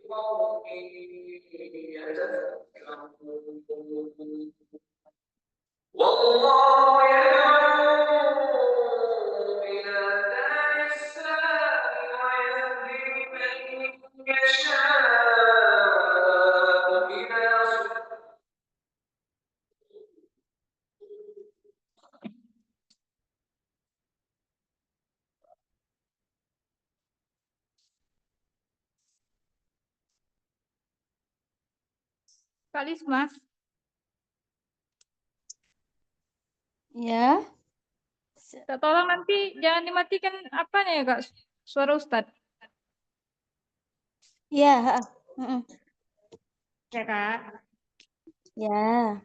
لقوم يتفكرون والله يدعو إلى دار السلام ويهدي من يشاء إلى Kak Lisma, Ya, tolong nanti jangan dimatikan apanya ya Kak, suara Ustadz. ya, mm-mm. Ya Kak. Ya.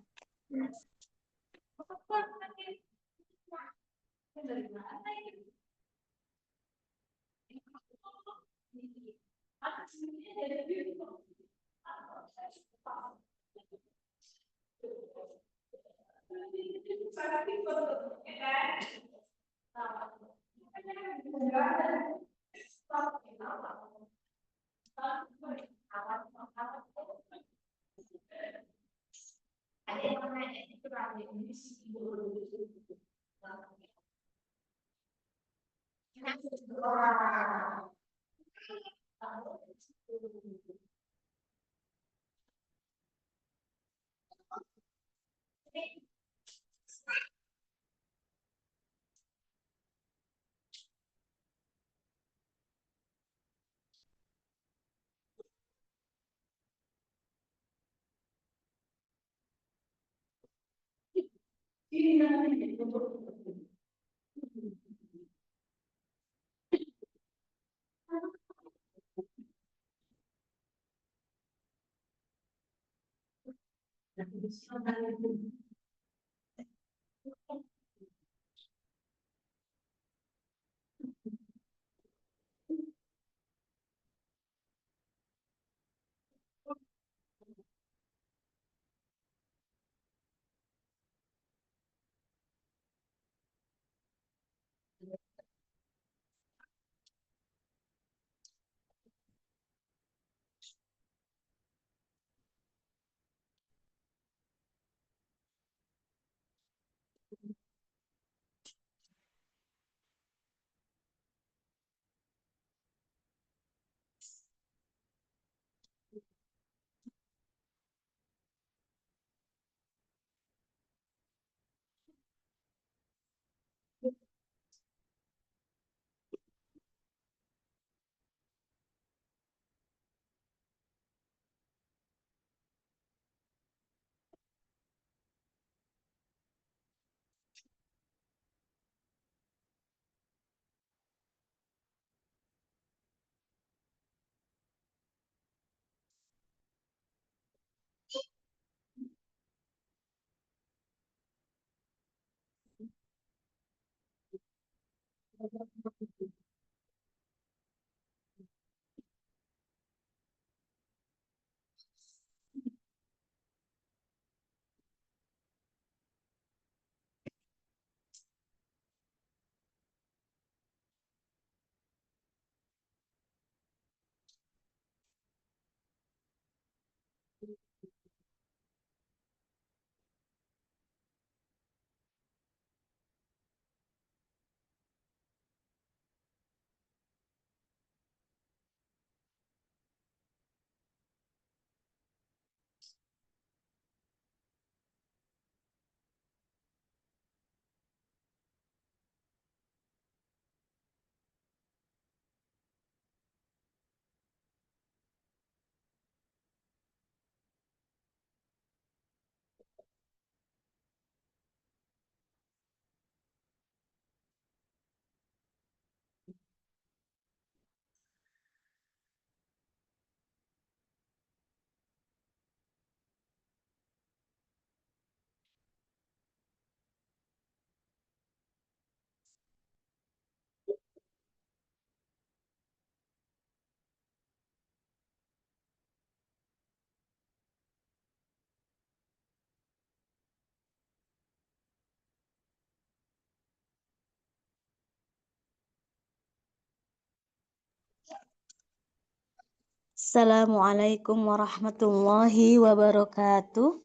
Assalamualaikum warahmatullahi wabarakatuh.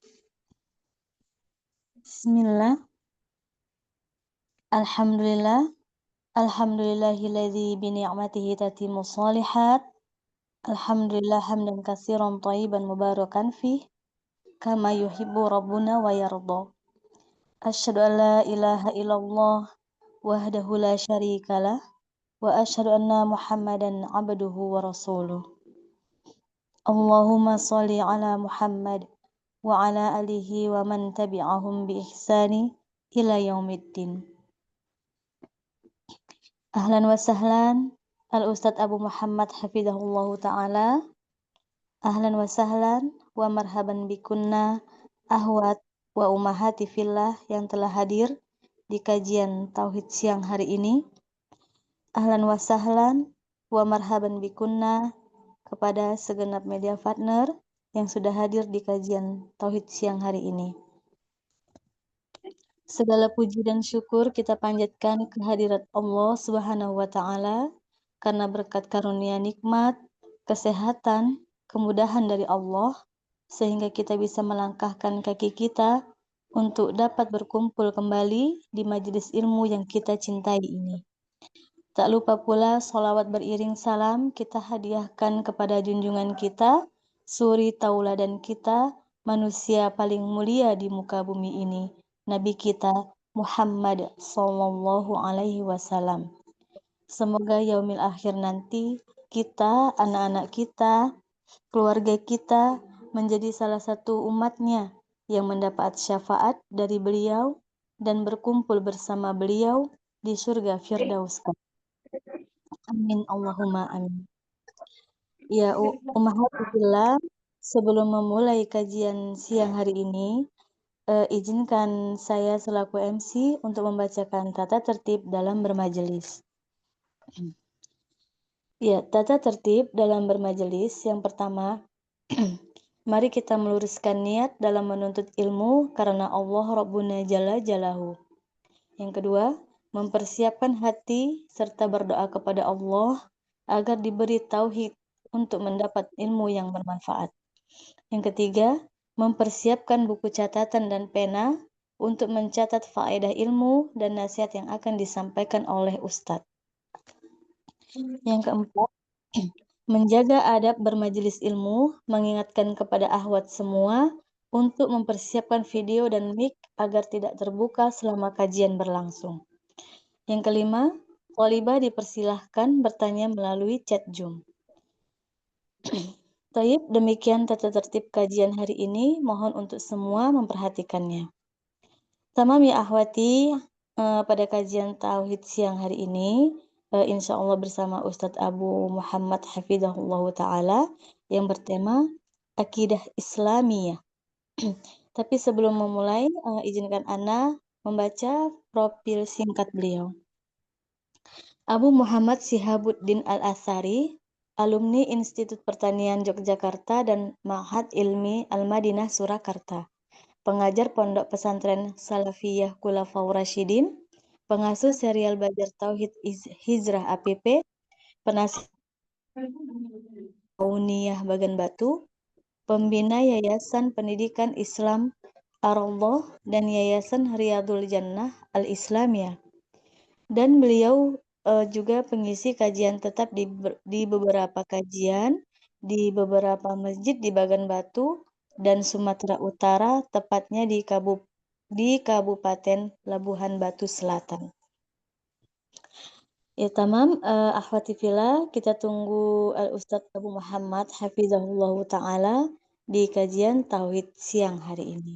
Bismillah. Alhamdulillah. Alhamdulillahilladzi bi ni'matihi tatimmus shalihat. Alhamdulillah hamdan katsiran thayyiban mubarakan fih kama yuhibbu rabbuna wa yarda. Asyhadu an la ilaha illallah wahdahu la syarikalah wa asyhadu anna Muhammadan abduhu wa rasuluh. Allahumma sholli ala Muhammad wa ala alihi wa man tabi'ahum bi ihsani ila yaumiddin. Ahlan wa sahlan Al-Ustadz Abu Muhammad hafizahullahu ta'ala. Ahlan wa sahlan wa marhaban bikunna ahwat wa umahati fillah yang telah hadir di kajian Tauhid siang hari ini. Ahlan wa sahlan wa marhaban bikunna kepada segenap media partner yang sudah hadir di kajian Tauhid siang hari ini. Segala puji dan syukur kita panjatkan kehadirat Allah Subhanahu wa Ta'ala karena berkat karunia nikmat, kesehatan, kemudahan dari Allah sehingga kita bisa melangkahkan kaki kita untuk dapat berkumpul kembali di majelis ilmu yang kita cintai ini. Tak lupa pula sholawat beriring salam kita hadiahkan kepada junjungan kita, suri tauladan kita, manusia paling mulia di muka bumi ini, Nabi kita Muhammad Sallallahu Alaihi Wasallam. Semoga yaumil akhir nanti kita, anak-anak kita, keluarga kita menjadi salah satu umatnya yang mendapat syafaat dari beliau dan berkumpul bersama beliau di surga Firdaus. Amin Allahumma amin. Ya, Ummahatillah, sebelum memulai kajian siang hari ini, izinkan saya selaku MC untuk membacakan tata tertib dalam bermajelis. Ya, tata tertib dalam bermajelis yang pertama, mari kita meluruskan niat dalam menuntut ilmu karena Allah Rabbuna Jalla Jalahu. Yang kedua, mempersiapkan hati serta berdoa kepada Allah agar diberi tauhid untuk mendapat ilmu yang bermanfaat. Yang ketiga, mempersiapkan buku catatan dan pena untuk mencatat faedah ilmu dan nasihat yang akan disampaikan oleh Ustadz. Yang keempat, menjaga adab bermajelis ilmu, mengingatkan kepada ahwat semua untuk mempersiapkan video dan mic agar tidak terbuka selama kajian berlangsung. Yang kelima, thalibah dipersilahkan bertanya melalui chat Zoom. Taib, demikian tata tertib kajian hari ini, mohon untuk semua memperhatikannya. Tamam ya ahwati, pada kajian Tauhid siang hari ini, insya Allah bersama Ustadz Abu Muhammad Hafizahullah Ta'ala yang bertema Akidah Islamiyah. Tapi sebelum memulai, izinkan Ana membaca profil singkat beliau. Abu Muhammad Sihabuddin Al-Asari, alumni Institut Pertanian Yogyakarta dan Ma'had Ilmi Al-Madinah Surakarta, pengajar Pondok Pesantren Salafiyah Khulafaur Rasyidin, pengasuh serial Belajar Tauhid Hijrah APP, penasihat Uniyah Bagan Batu, pembina Yayasan Pendidikan Islam Ar-Raudhah dan Yayasan Riyadul Jannah Al-Islamiyah. Dan beliau juga pengisi kajian tetap di beberapa kajian di beberapa masjid di Bagan Batu dan Sumatera Utara, tepatnya di Kabupaten Labuhan Batu Selatan. Ya tamam, akhwati fillah, kita tunggu Al-Ustadz Abu Muhammad Hafizahullah Ta'ala di kajian Tauhid siang hari ini.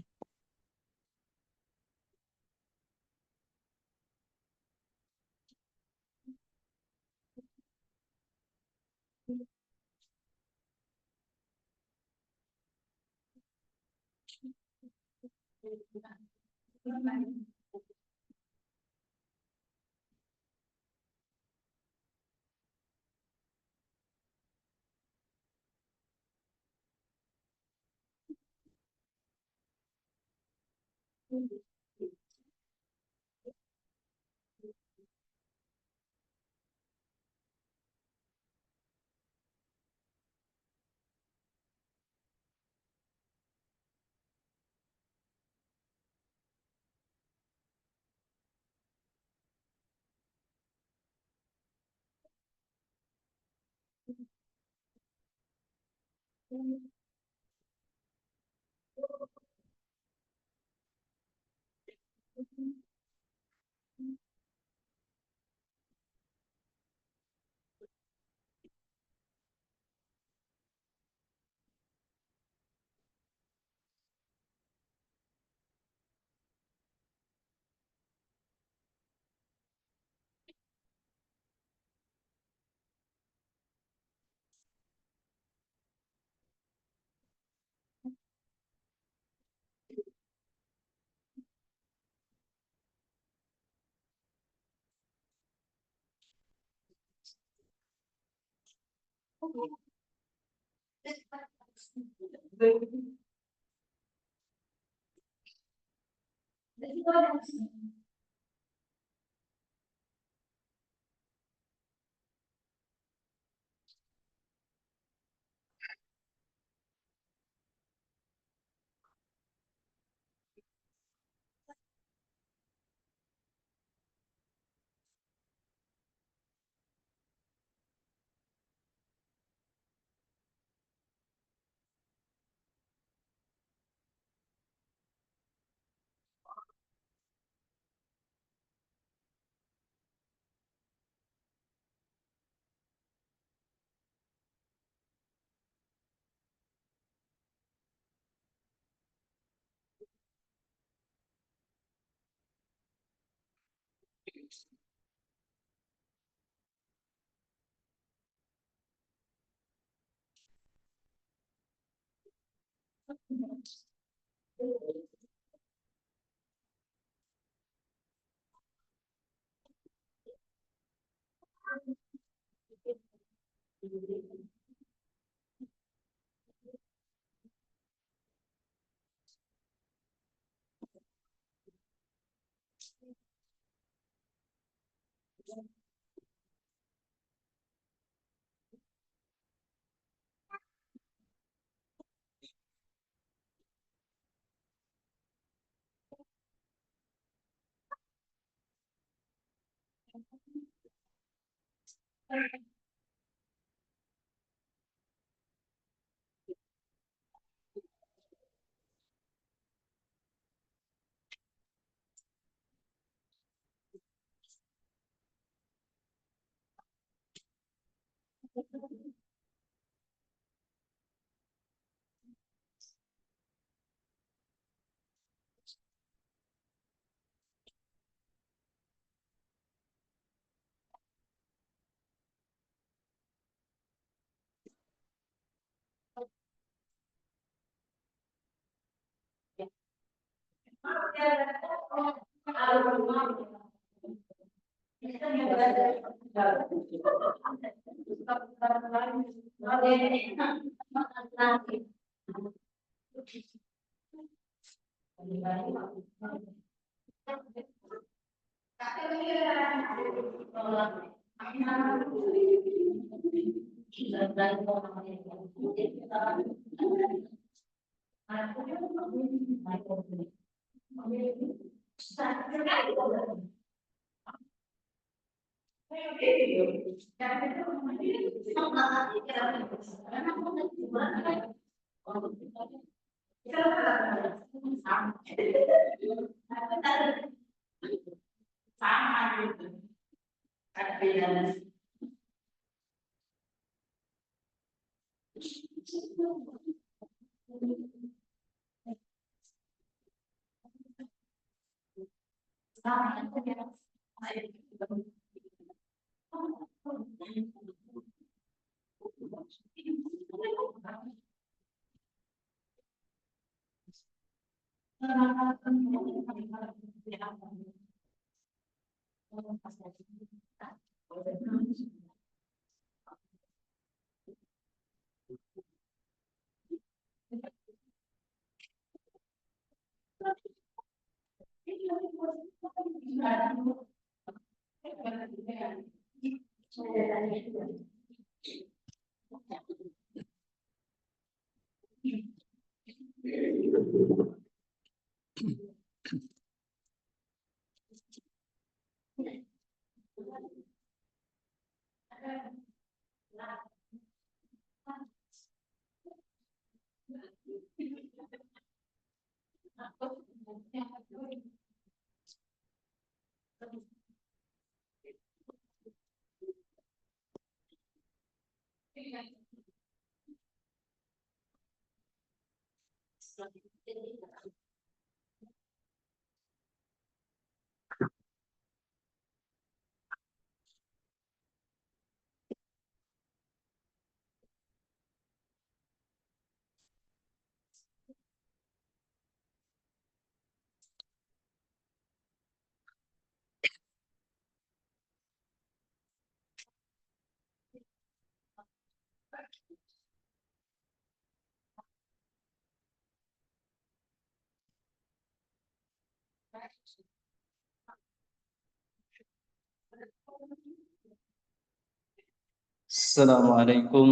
Assalamualaikum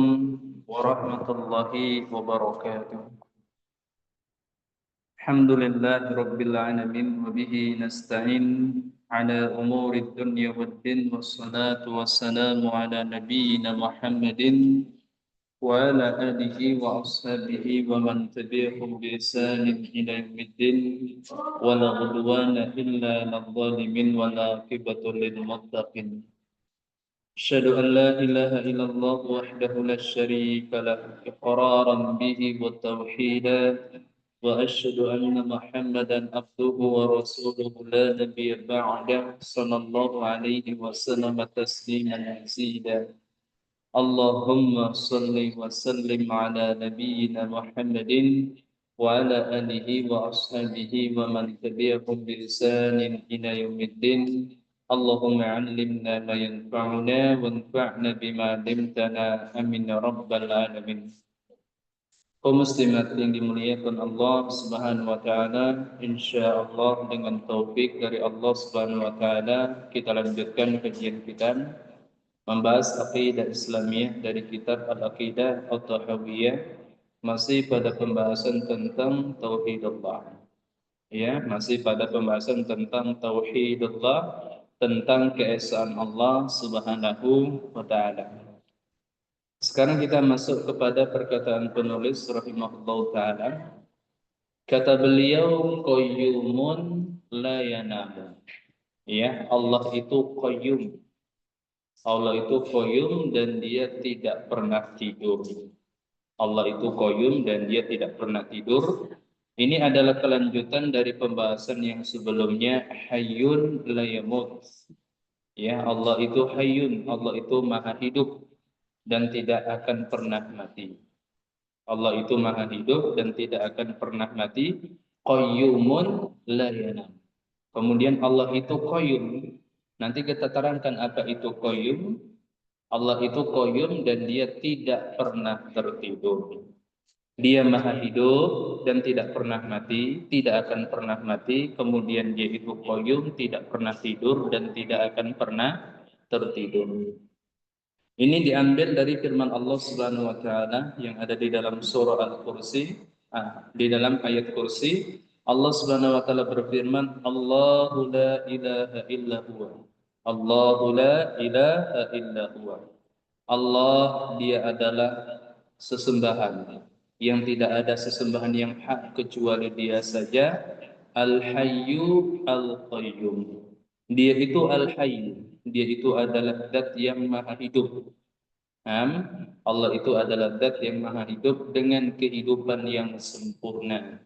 warahmatullahi wabarakatuh. Alhamdulillahi rabbil alamin wa bihi nasta'in ala umuri dunya waddin wassalatu wassalamu ala nabiyyina Muhammadin wa ala alihi wa ashabihi wa man tabi'ahum bi ihsanin ila yaumiddin wa la udwana illa 'alal zalimin wa la aqibatu lil muttaqin. أشهد أن لا إله إلا الله وحده لا شريك له إقرارا به وتوحيدا وأشهد أن محمدا عبده ورسوله لا نبي بعده صلى الله عليه وسلم تسليما مزيدا اللهم صل وسلم على نبينا محمد وعلى آله وأصحابه ومن تبعهم بإحسان إلى يوم الدين اللهم علمنا ما ينفعنا وانفعنا بما علمتنا amin ya rabbal alamin. Kaum muslimat yang dimuliakan Allah Subhanahu wa taala, insyaallah dengan taufik dari Allah Subhanahu wa taala kita lanjutkan kajian kita membahas aqidah Islamiyah dari kitab Al-Aqidah At-Tahawiyah, masih pada pembahasan tentang tauhidullah. Ya, masih pada pembahasan tentang tauhidullah, tentang keesaan Allah Subhanahu wa taala. Sekarang kita masuk kepada perkataan penulis rahimahullah taala. Kata beliau, qayyumun la yanamu. Ya, Allah itu qayyum. Allah itu qayyum dan dia tidak pernah tidur. Allah itu qayyum dan dia tidak pernah tidur. Ini adalah kelanjutan dari pembahasan yang sebelumnya, hayyun la yamut. Ya, Allah itu hayyun, Allah itu maha hidup dan tidak akan pernah mati. Allah itu maha hidup dan tidak akan pernah mati. Qayyumun la yanam. Kemudian Allah itu qayyum. Nanti kita terangkan apa itu qayyum. Allah itu qayyum dan dia tidak pernah tertidur. Dia maha hidup dan tidak pernah mati, tidak akan pernah mati. Kemudian dia itu qayyum, tidak pernah tidur dan tidak akan pernah tertidur. Ini diambil dari firman Allah Subhanahu wa taala yang ada di dalam surah Al-Kursi. Di dalam ayat kursi Allah Subhanahu wa taala berfirman, Allahu la ilaha illa huwa. Allahu la ilaha illa huwa. Allah dia adalah sesembahan yang tidak ada sesembahan yang hak kecuali dia saja. Al-Hayyu Al-Qayyum. Dia itu Al-Hayy. Dia itu adalah zat yang maha hidup. Allah itu adalah zat yang maha hidup dengan kehidupan yang sempurna.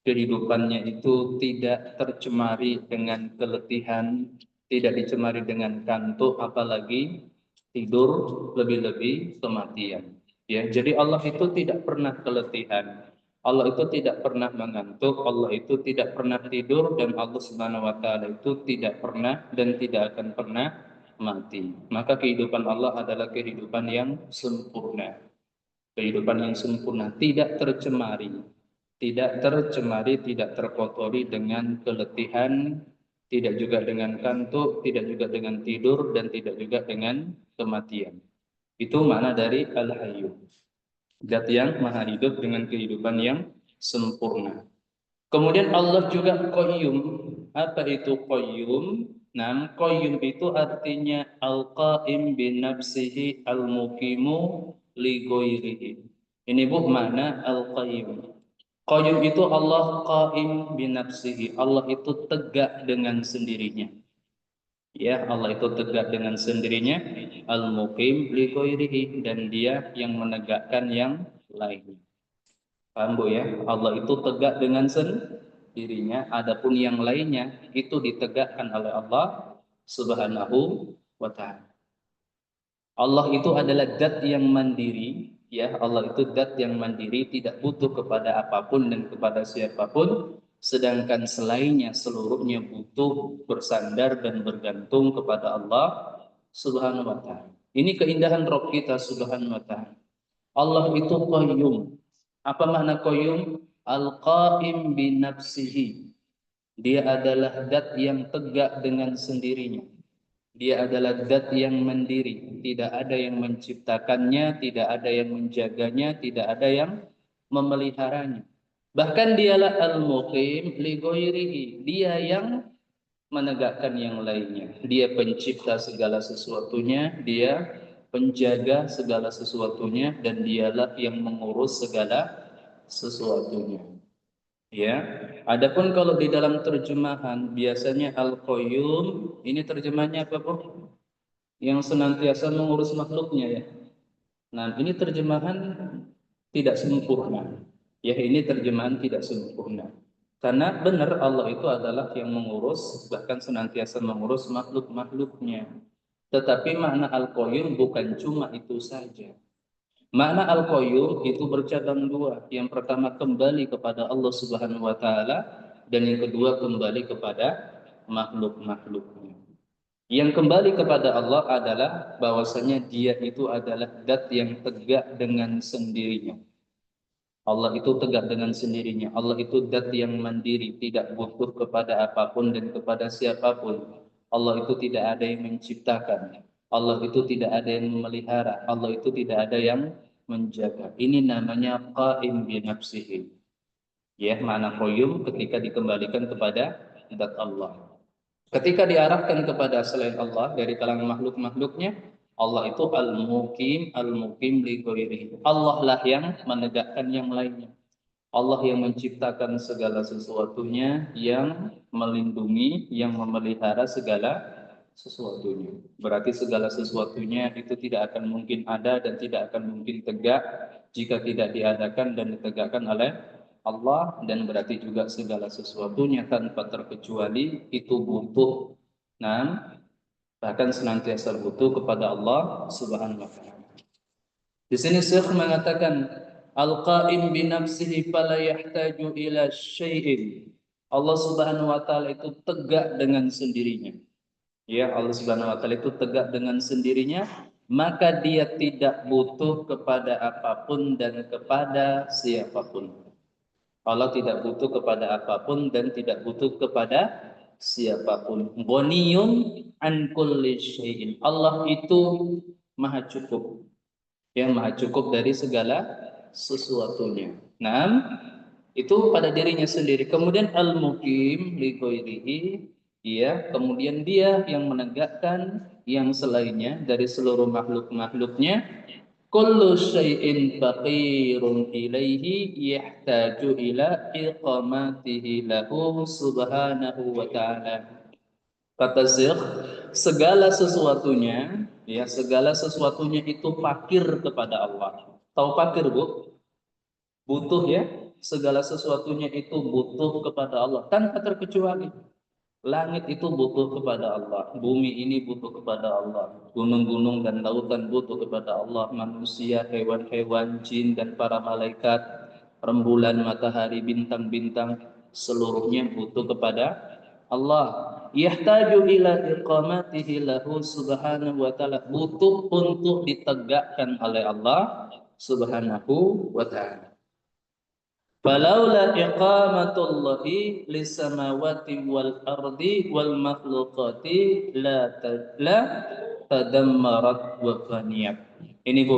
Kehidupannya itu tidak tercemari dengan keletihan, tidak dicemari dengan kantuk, apalagi tidur, lebih-lebih kematian. Ya, jadi Allah itu tidak pernah keletihan. Allah itu tidak pernah mengantuk, Allah itu tidak pernah tidur, dan Allah Subhanahu wa taala itu tidak pernah dan tidak akan pernah mati. Maka kehidupan Allah adalah kehidupan yang sempurna. Kehidupan yang sempurna, tidak tercemari. Tidak tercemari, tidak terkotori dengan keletihan, tidak juga dengan kantuk, tidak juga dengan tidur, dan tidak juga dengan kematian. Itu makna dari Al-Hayyu. Zat yang maha hidup dengan kehidupan yang sempurna. Kemudian Allah juga Qayyum. Apa itu Qayyum? Nah, Qayyum itu artinya Al-Qaim bi nafsihi al-muqimu li ghairihi. Ini Bu makna Al-Qayyum. Qayyum itu Allah qaim binafsihi. Allah itu tegak dengan sendirinya. Ya, Allah itu tegak dengan sendirinya. Al-muqim li ghairihi, dan dia yang menegakkan yang lainnya. Paham Bu ya? Allah itu tegak dengan sendirinya, adapun yang lainnya itu ditegakkan oleh Allah Subhanahu wa ta'ala. Allah itu adalah zat yang mandiri, ya. Allah itu zat yang mandiri, tidak butuh kepada apapun dan kepada siapapun, sedangkan selainnya seluruhnya butuh, bersandar dan bergantung kepada Allah Subhanahu wa ta'ala. Ini keindahan Rabb kita Subhanahu wa ta'ala. Allah itu qayyum. Apa makna qayyum? Al-qaim bi nafsihi. Dia adalah zat yang tegak dengan sendirinya. Dia adalah zat yang mandiri, tidak ada yang menciptakannya, tidak ada yang menjaganya, tidak ada yang memeliharanya. Bahkan dialah al-muqim li ghairihi, dia yang menegakkan yang lainnya. Dia pencipta segala sesuatunya, dia penjaga segala sesuatunya, dan dialah yang mengurus segala sesuatunya. Ya, adapun kalau di dalam terjemahan biasanya al-qayyum ini terjemahnya apa Bu? Yang senantiasa mengurus makhluknya ya. Nah, ini terjemahan tidak sempurna. Ya, ini terjemahan tidak sempurna. Karena benar Allah itu adalah yang mengurus, bahkan senantiasa mengurus makhluk-makhluknya. Tetapi makna al-qayyum bukan cuma itu saja. Makna al-qayyum itu bercabang dua. Yang pertama kembali kepada Allah Subhanahu wa taala, dan yang kedua kembali kepada makhluk-makhluknya. Yang kembali kepada Allah adalah bahwasanya Dia itu adalah zat yang tegak dengan sendirinya. Allah itu tegak dengan sendirinya. Allah itu zat yang mandiri, tidak butuh kepada apapun dan kepada siapapun. Allah itu tidak ada yang menciptakan. Allah itu tidak ada yang memelihara. Allah itu tidak ada yang menjaga. Ini namanya qaim bi nafsihi. Ya, makna qayyum ketika dikembalikan kepada zat Allah. Ketika diarahkan kepada selain Allah dari kalangan makhluk-makhluknya, Allah itu al-muqim li ghairihi. Allah lah yang menegakkan yang lainnya. Allah yang menciptakan segala sesuatunya, yang melindungi, yang memelihara segala sesuatunya. Berarti segala sesuatunya itu tidak akan mungkin ada dan tidak akan mungkin tegak jika tidak diadakan dan ditegakkan oleh Allah, dan berarti juga segala sesuatunya tanpa terkecuali itu butuh, nah, bahkan senantiasa butuh kepada Allah Subhanahu wa taala. Di sini Syekh mengatakan al-qaim bi nafsihi fala yahtaju ila syai'in. Allah Subhanahu wa taala itu tegak dengan sendirinya. Ya, Allah Subhanahu wa taala itu tegak dengan sendirinya, maka dia tidak butuh kepada apapun dan kepada siapapun. Allah tidak butuh kepada apapun dan tidak butuh kepada siapapun. Ghaniyun an kulli syai'in. Allah itu maha cukup. Yang maha cukup dari segala sesuatunya. Nah, itu pada dirinya sendiri. Kemudian al-muqim li ghairihi, ya, kemudian dia yang menegakkan yang selainnya dari seluruh makhluk-makhluknya. Kullu syai'in faqirun ilaihi yahtaju ila iqamatihi lahu subhanahu wa ta'ala. Kata Syekh, segala sesuatunya, ya, segala sesuatunya itu fakir kepada Allah. Tahu fakir, Bu? Butuh ya, segala sesuatunya itu butuh kepada Allah tanpa terkecuali. Langit itu butuh kepada Allah, bumi ini butuh kepada Allah, gunung-gunung dan lautan butuh kepada Allah, manusia, hewan-hewan, jin dan para malaikat, rembulan, matahari, bintang-bintang, seluruhnya butuh kepada Allah. Yahtaju ila iqamatihi lahu subhanahu wa ta'ala, butuh untuk ditegakkan oleh Allah Subhanahu wa ta'ala. Falaula iqamatullahi lisamawati wal ardi wal makhluqati la tadammarat wa faniyat. Ini Bu,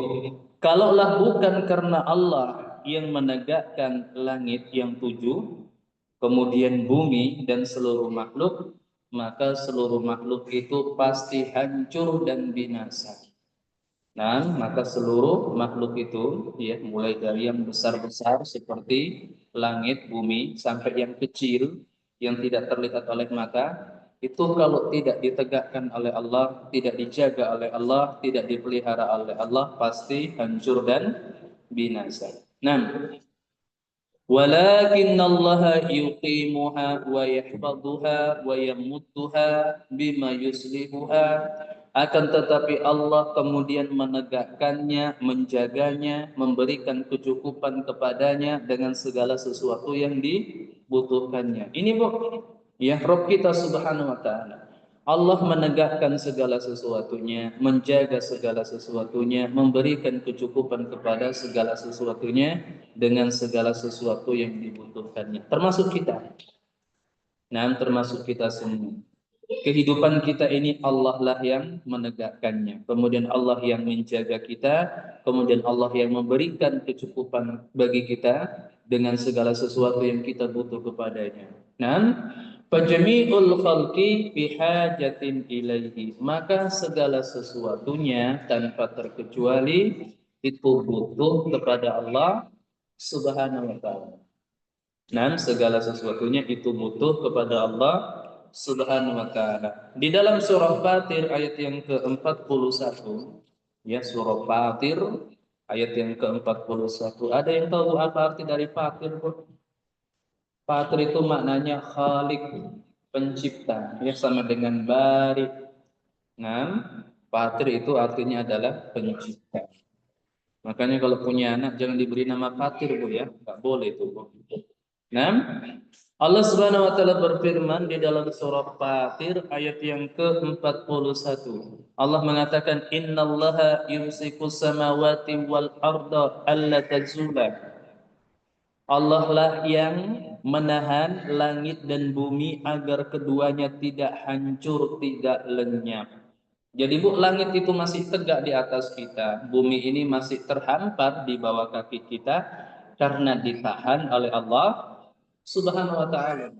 kalaulah bukan karena Allah yang menegakkan langit yang 7, kemudian bumi dan seluruh makhluk, maka seluruh makhluk itu pasti hancur dan binasa. Nah, maka seluruh makhluk itu, ya, mulai dari yang besar-besar seperti langit, bumi, sampai yang kecil, yang tidak terlihat oleh mata, itu kalau tidak ditegakkan oleh Allah, tidak dijaga oleh Allah, tidak dipelihara oleh Allah, pasti hancur dan binasa. Nah, walakinnallaha yuqimuha wa yahfaduha wa yamudduha bima yuslihuha, akan tetapi Allah kemudian menegakkannya, menjaganya, memberikan kecukupan kepadanya dengan segala sesuatu yang dibutuhkannya. Ini Bu, ya, Rabb kita Subhanahu wa taala. Allah menegakkan segala sesuatunya, menjaga segala sesuatunya, memberikan kecukupan kepada segala sesuatunya dengan segala sesuatu yang dibutuhkannya. Termasuk kita. Nah, termasuk kita semua. Kehidupan kita ini Allah lah yang menegakkannya. Kemudian Allah yang menjaga kita. Kemudian Allah yang memberikan kecukupan bagi kita dengan segala sesuatu yang kita butuh kepadanya. Nah, fajami'ul khalqi bihajatin ilaihi. Maka segala sesuatunya tanpa terkecuali itu butuh kepada Allah Subhanahu wa taala. Nah, segala sesuatunya itu butuh kepada Allah Subhanahu wa taala. Di dalam surah Fatir ayat yang ke-41, ya, surah Fatir ayat yang ke-41. Ada yang tahu apa arti dari Fatir, Bu? Fatir itu maknanya Khalik, pencipta, ya, sama dengan Bari. Nah, Fatir itu artinya adalah pencipta. Makanya kalau punya anak jangan diberi nama Fatir, Bu, ya. Enggak boleh itu, Bu. Nah, Allah Subhanahu wa taala berfirman di dalam surah Fatir ayat yang ke-41. Allah mengatakan innallaha yumsikus samawati wal arda alla tazula. Allah lah yang menahan langit dan bumi agar keduanya tidak hancur, tidak lenyap. Jadi Bu, langit itu masih tegak di atas kita, bumi ini masih terhampar di bawah kaki kita karena ditahan oleh Allah Subhanahu wa taala.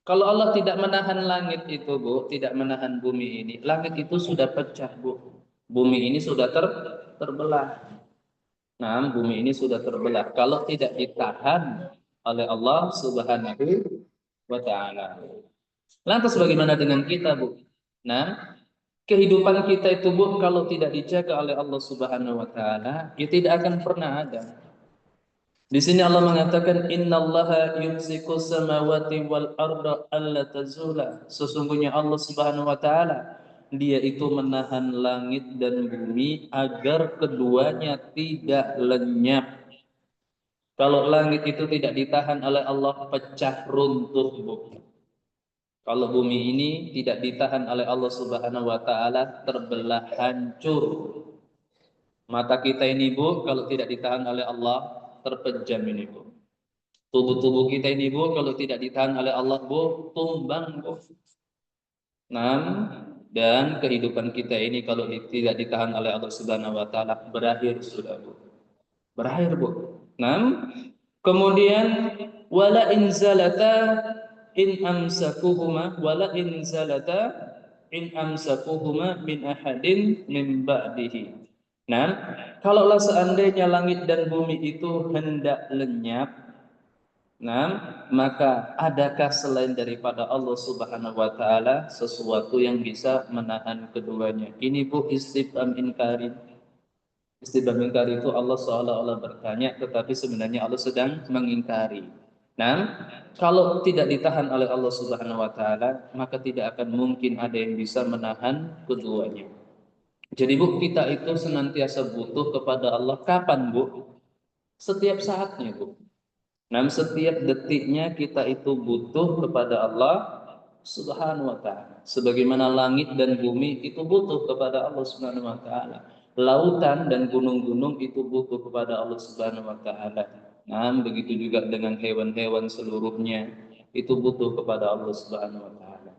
Kalau Allah tidak menahan langit itu, Bu, tidak menahan bumi ini, langit itu sudah pecah, Bu. Bumi ini sudah terbelah. Nah, bumi ini sudah terbelah. Kalau tidak ditahan oleh Allah Subhanahu wa taala. Lantas bagaimana dengan kita, Bu? Nah, kehidupan kita itu, Bu, kalau tidak dijaga oleh Allah Subhanahu wa taala, ya tidak akan pernah ada. Di sini Allah mengatakan innallaha yumsikus samawati wal arda alla tazula. Sesungguhnya Allah Subhanahu wa taala dia itu menahan langit dan bumi agar keduanya tidak lenyap. Kalau langit itu tidak ditahan oleh Allah pecah runtuh, Bu. Kalau bumi ini tidak ditahan oleh Allah Subhanahu wa taala terbelah hancur. Mata kita ini, Bu, kalau tidak ditahan oleh Allah terpejam ini, Bu. Tubuh-tubuh kita ini, Bu, kalau tidak ditahan oleh Allah, Bu, tumbang, Bu. Nah, dan kehidupan kita ini kalau tidak ditahan oleh Allah Subhanahu wa taala berakhir sudah, Bu. Berakhir, Bu. Nah, kemudian wala in zalata in amsakuhuma wala in zalata in amsakuhuma min ahadin min ba'dihi. Nah, kalaulah seandainya langit dan bumi itu hendak lenyap, nah, maka adakah selain daripada Allah Subhanahu wa taala sesuatu yang bisa menahan keduanya? Ini, Bu, istifham inkari. Istifham inkari itu Allah seolah-olah bertanya tetapi sebenarnya Allah sedang mengingkari. Nah, kalau tidak ditahan oleh Allah Subhanahu wa taala, maka tidak akan mungkin ada yang bisa menahan keduanya. Jadi, Bu, kita itu senantiasa butuh kepada Allah. Kapan, Bu? Setiap saatnya, Bu. Nah, setiap detiknya kita itu butuh kepada Allah Subhanahu wa taala. Sebagaimana langit dan bumi itu butuh kepada Allah Subhanahu wa taala. Lautan dan gunung-gunung itu butuh kepada Allah Subhanahu wa taala. Nah, begitu juga dengan hewan-hewan seluruhnya itu butuh kepada Allah Subhanahu wa taala.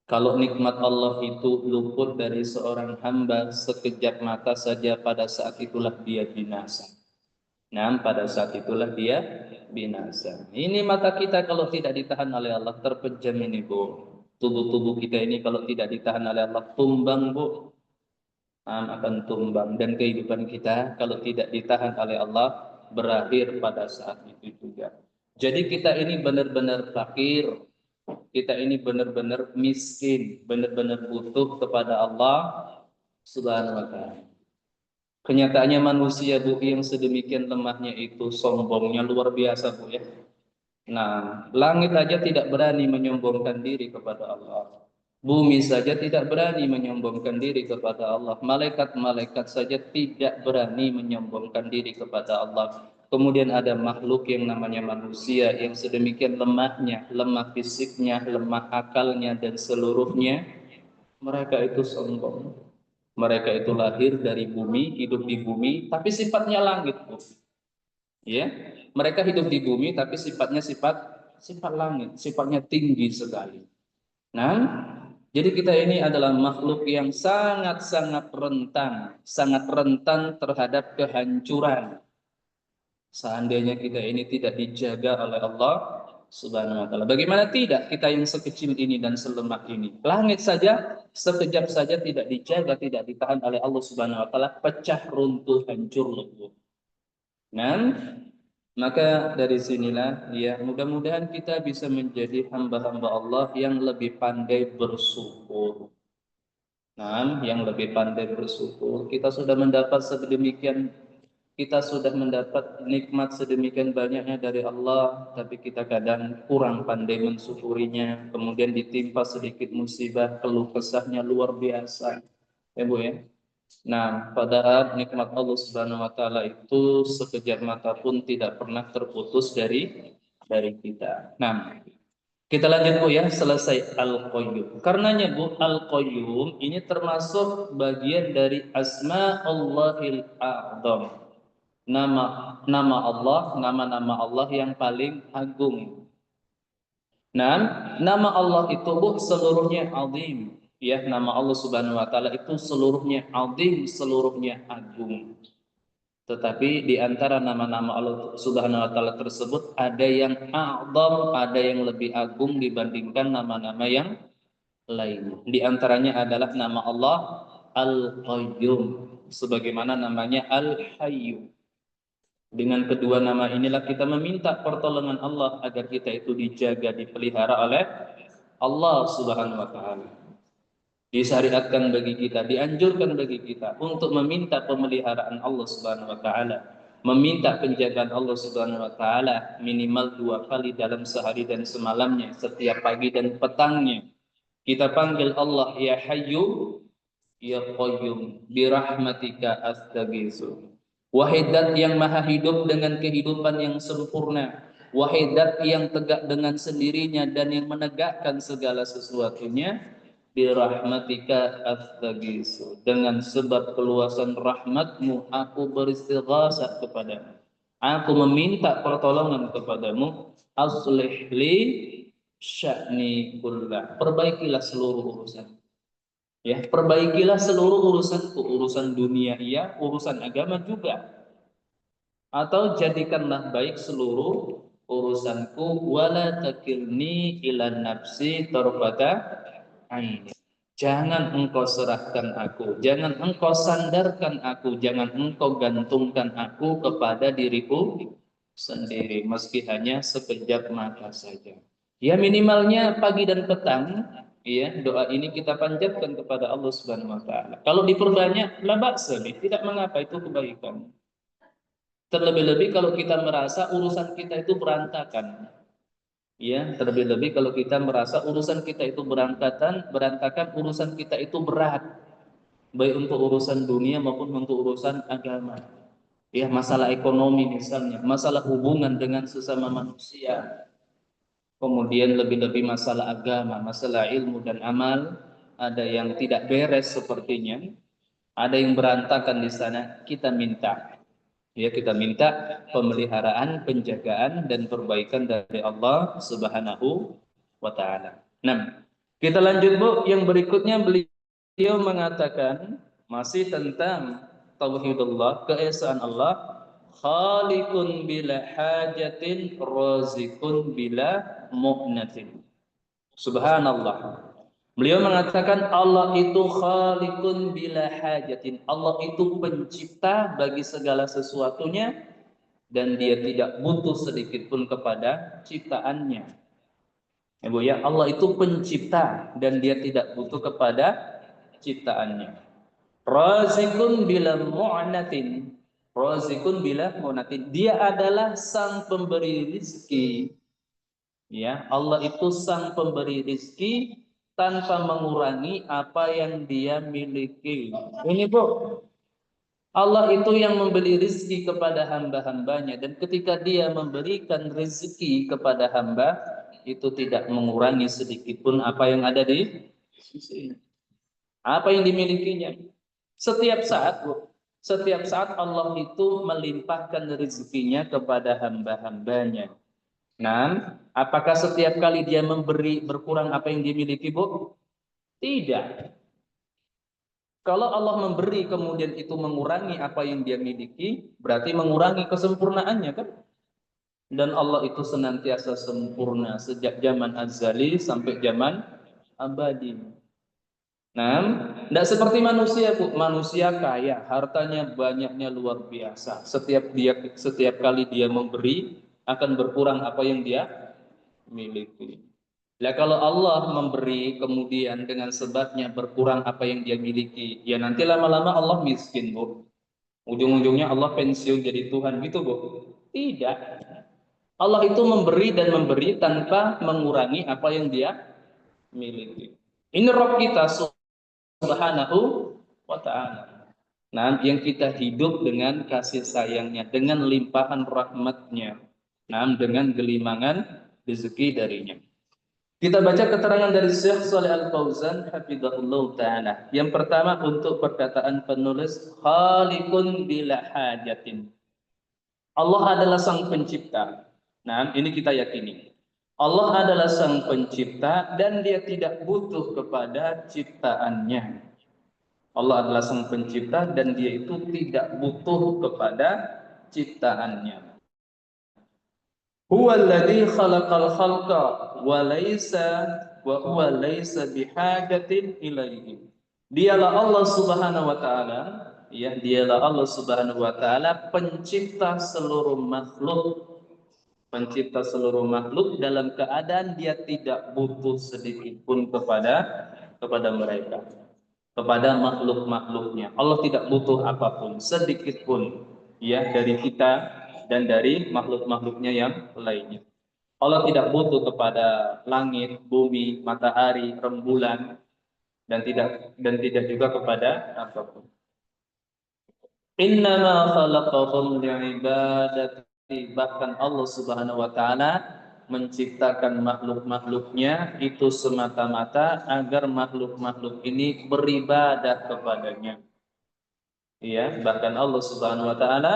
Kalau nikmat Allah itu luput dari seorang hamba sekejap mata saja, pada saat itulah dia binasa. Nah, pada saat itulah dia binasa. Ini mata kita kalau tidak ditahan oleh Allah terpejam ini, Bu. Tubuh-tubuh kita ini kalau tidak ditahan oleh Allah tumbang, Bu. akan tumbang, dan kehidupan kita kalau tidak ditahan oleh Allah berakhir pada saat itu juga. Jadi kita ini benar-benar fakir, kita ini benar-benar miskin, benar-benar butuh kepada Allah Subhanahu wa taala. Kenyataannya manusia, Bu, yang sedemikian lemahnya itu, sombongnya luar biasa, Bu, ya. Nah, langit aja tidak berani menyombongkan diri kepada Allah. Bumi saja tidak berani menyombongkan diri kepada Allah. Malaikat-malaikat saja tidak berani menyombongkan diri kepada Allah. Kemudian ada makhluk yang namanya manusia yang sedemikian lemahnya, lemah fisiknya, lemah akalnya, dan seluruhnya. Mereka itu sombong. Mereka itu lahir dari bumi, hidup di bumi, tapi sifatnya langit, Bu. Ya, mereka hidup di bumi, tapi sifatnya sifat langit, sifatnya tinggi sekali. Nah, jadi kita ini adalah makhluk yang sangat-sangat rentan terhadap kehancuran. Seandainya kita ini tidak dijaga oleh Allah Subhanahu wa taala. Bagaimana tidak kita yang sekecil ini dan selemah ini? Langit saja sekejap saja tidak dijaga, tidak ditahan oleh Allah Subhanahu wa taala, pecah runtuh, hancur lebur. Nah, maka dari sinilah ya, mudah-mudahan kita bisa menjadi hamba-hamba Allah yang lebih pandai bersyukur. Nah, yang lebih pandai bersyukur. Kita sudah mendapat nikmat sedemikian banyaknya dari Allah, tapi kita kadang kurang pandai mensyukurinya. Kemudian ditimpa sedikit musibah, keluh kesahnya luar biasa. Ya, Bu, ya. Nah, padahal nikmat Allah Subhanahu wa taala itu sekejap mata pun tidak pernah terputus dari kita. Nah, kita lanjut, Bu, ya, selesai Al-Qayyum. Karenanya, Bu, Al-Qayyum ini termasuk bagian dari Asma Allahil A'zam. Nama-nama Allah yang paling agung. Nah, nama Allah itu, Bu, seluruhnya azim. Ya, nama Allah Subhanahu wa taala itu seluruhnya azim, seluruhnya agung. Tetapi di antara nama-nama Allah Subhanahu wa taala tersebut ada yang a'zam, ada yang lebih agung dibandingkan nama-nama yang lain. Di antaranya adalah nama Allah Al-Qayyum, sebagaimana namanya Al-Hayyu. Dengan kedua nama inilah kita meminta pertolongan Allah agar kita itu dijaga, dipelihara oleh Allah Subhanahu wa taala. Disyariatkan bagi kita, dianjurkan bagi kita untuk meminta pemeliharaan Allah Subhanahu wa taala, meminta penjagaan Allah Subhanahu wa taala minimal 2 kali dalam sehari dan semalamnya, setiap pagi dan petangnya. Kita panggil Allah, ya Hayyu ya Qayyum bi rahmatika astaghiitsu. Wahai Zat yang maha hidup dengan kehidupan yang sempurna, wahai Zat yang tegak dengan sendirinya dan yang menegakkan segala sesuatunya, bi rahmatika astaghiitsu, dengan sebab keluasan rahmatmu aku beristighasah kepadamu, aku meminta pertolongan kepadamu. Aslih li sya'ni kullah, perbaikilah seluruh urusan. Ya, perbaikilah seluruh urusanku, urusan dunia iya, urusan agama juga. Atau jadikanlah baik seluruh urusanku, wala takilni ila nafsi tarfata ain. Jangan engkau serahkan aku, jangan engkau sandarkan aku, jangan engkau gantungkan aku kepada diriku sendiri, meski hanya sekejap mata saja. Ya, minimalnya pagi dan petang. Iya, doa ini kita panjatkan kepada Allah Subhanahu wa taala. Kalau diperbanyak, la ba'sa, tidak mengapa, itu kebaikan. Terlebih-lebih kalau kita merasa urusan kita itu berantakan. Ya, terlebih-lebih kalau kita merasa urusan kita itu berantakan, urusan kita itu berat. Baik untuk urusan dunia maupun untuk urusan agama. Ya, masalah ekonomi misalnya, masalah hubungan dengan sesama manusia. Kemudian lebih-lebih masalah agama, masalah ilmu dan amal, ada yang tidak beres sepertinya, ada yang berantakan di sana. Kita minta, ya, kita minta pemeliharaan, penjagaan dan perbaikan dari Allah Subhanahu wa taala. Nah, kita lanjut, Bu, yang berikutnya beliau mengatakan masih tentang tauhidullah, keesaan Allah. Khaliqun bila hajatin, razikun bila mu'natin. Subhanallah. Beliau mengatakan Allah itu khaliqun bila hajatin. Allah itu pencipta bagi segala sesuatunya dan dia tidak butuh sedikit pun kepada ciptaannya. Ya Bu ya, Allah itu pencipta dan dia tidak butuh kepada ciptaannya. Razikun bila mu'natin. Razikun bila mu'natin. Dia adalah sang pemberi rizki. Ya, Allah itu sang pemberi rizki tanpa mengurangi apa yang dia miliki. Ini Bu, Allah itu yang memberi rizki kepada hamba-hambanya, dan ketika dia memberikan rizki kepada hamba, itu tidak mengurangi sedikit pun apa yang ada di sisi, apa yang dimilikinya. Setiap saat Bu, setiap saat Allah itu melimpahkan rezekinya kepada hamba-hambanya. Nah, apakah setiap kali dia memberi berkurang apa yang dimiliki, Bu? Tidak. Kalau Allah memberi kemudian itu mengurangi apa yang dia miliki, berarti mengurangi kesempurnaannya kan? Dan Allah itu senantiasa sempurna sejak zaman azali sampai zaman abadi. Nah, tidak seperti manusia, Bu. Manusia kaya, hartanya banyaknya luar biasa. Setiap kali dia memberi akan berkurang apa yang dia miliki. Lah kalau Allah memberi kemudian dengan sebabnya berkurang apa yang dia miliki, ya nanti lama-lama Allah miskin, Bu. Ujung-ujungnya Allah pensiun jadi Tuhan gitu, Bu. Tidak. Allah itu memberi dan memberi tanpa mengurangi apa yang dia miliki. Ini Rabb kita Subhanahu wa ta'ala. Nah, yang kita hidup dengan kasih sayangnya, dengan limpahan rahmatnya, nah, dengan gelimangan rezeki darinya. Kita baca keterangan dari Syekh Shalih Al-Fauzan hafizahullah taala. Yang pertama untuk perkataan penulis khaliqun bila hajatin. Allah adalah sang pencipta. Nah, ini kita yakini. Allah adalah sang pencipta dan dia tidak butuh kepada ciptaannya. Allah adalah sang pencipta dan dia itu tidak butuh kepada ciptaannya. Huwa alladhi khalaqal khalqa wa huwa laysa bihajatin ilaihi. Dialah Allah Subhanahu wa taala, ya, dialah Allah Subhanahu wa taala pencipta seluruh makhluk. Pencipta seluruh makhluk dalam keadaan dia tidak butuh sedikit pun kepada mereka, kepada makhluk-makhluknya. Allah tidak butuh apapun, sedikit pun, ya, dari kita dan dari makhluk-makhluknya yang lainnya. Allah tidak butuh kepada langit, bumi, matahari, rembulan, dan tidak juga kepada apapun. Innama khalaqahum li'ibadati, bahkan Allah Subhanahu wa taala menciptakan makhluk-makhluknya itu semata-mata agar makhluk-makhluk ini beribadah kepadanya. Ya, bahkan Allah Subhanahu wa taala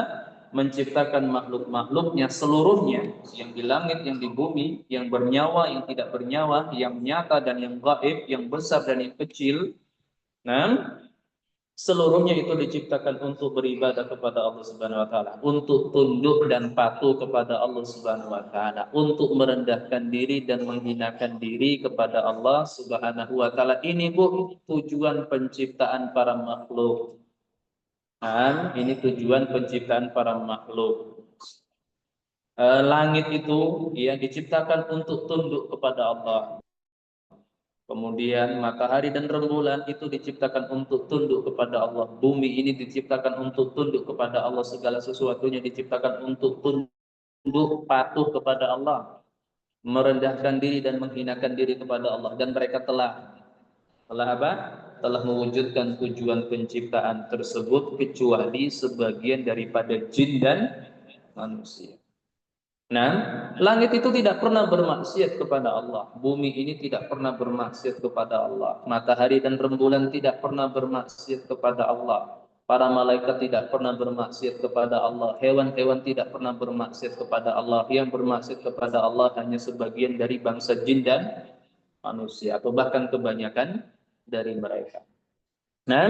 menciptakan makhluk-makhluknya seluruhnya, yang di langit, yang di bumi, yang bernyawa, yang tidak bernyawa, yang nyata dan yang gaib, yang besar dan yang kecil. Nah, seluruhnya itu diciptakan untuk beribadah kepada Allah Subhanahu wa taala, untuk tunduk dan patuh kepada Allah Subhanahu wa taala, untuk merendahkan diri dan menghinakan diri kepada Allah Subhanahu wa taala. Ini Bu tujuan penciptaan para makhluk. Nah, ini tujuan penciptaan para makhluk. Langit itu ya diciptakan untuk tunduk kepada Allah. Kemudian matahari dan rembulan itu diciptakan untuk tunduk kepada Allah. Bumi ini diciptakan untuk tunduk kepada Allah. Segala sesuatunya diciptakan untuk tunduk patuh kepada Allah, merendahkan diri dan menghinakan diri kepada Allah. Dan mereka telah apa? Telah mewujudkan tujuan penciptaan tersebut kecuali sebagian daripada jin dan manusia. Nah, langit itu tidak pernah bermaksiat kepada Allah. Bumi ini tidak pernah bermaksiat kepada Allah. Matahari dan rembulan tidak pernah bermaksiat kepada Allah. Para malaikat tidak pernah bermaksiat kepada Allah. Hewan-hewan tidak pernah bermaksiat kepada Allah. Yang bermaksiat kepada Allah hanya sebagian dari bangsa jin dan manusia, atau bahkan kebanyakan dari mereka. Nah,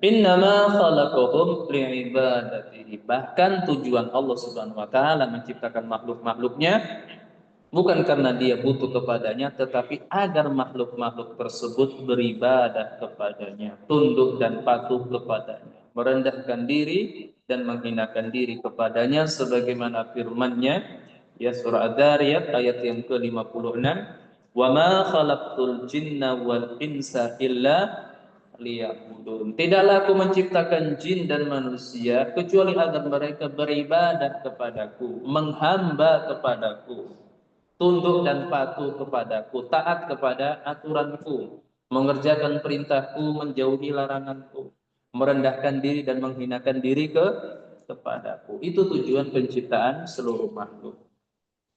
innama khalaqahum li'ibadatihi. Bahkan tujuan Allah Subhanahu wa taala menciptakan makhluk-makhluknya Bukan karena dia butuh kepadanya, tetapi agar makhluk-makhluk tersebut beribadah kepadanya, tunduk dan patuh kepadanya, merendahkan diri dan menghinakan diri kepadanya, sebagaimana firman-Nya ya surah Ad-Dariyat ayat yang ke-56, "Wa ma khalaqtul jinna wal insa illa liya'budun." Tidaklah aku menciptakan jin dan manusia kecuali agar mereka beribadah kepadaku, menghamba kepadaku, tunduk dan patuh kepadaku, taat kepada aturanku, mengerjakan perintahku, menjauhi laranganku, merendahkan diri dan menghinakan diri kepadaku. Itu tujuan penciptaan seluruh makhluk.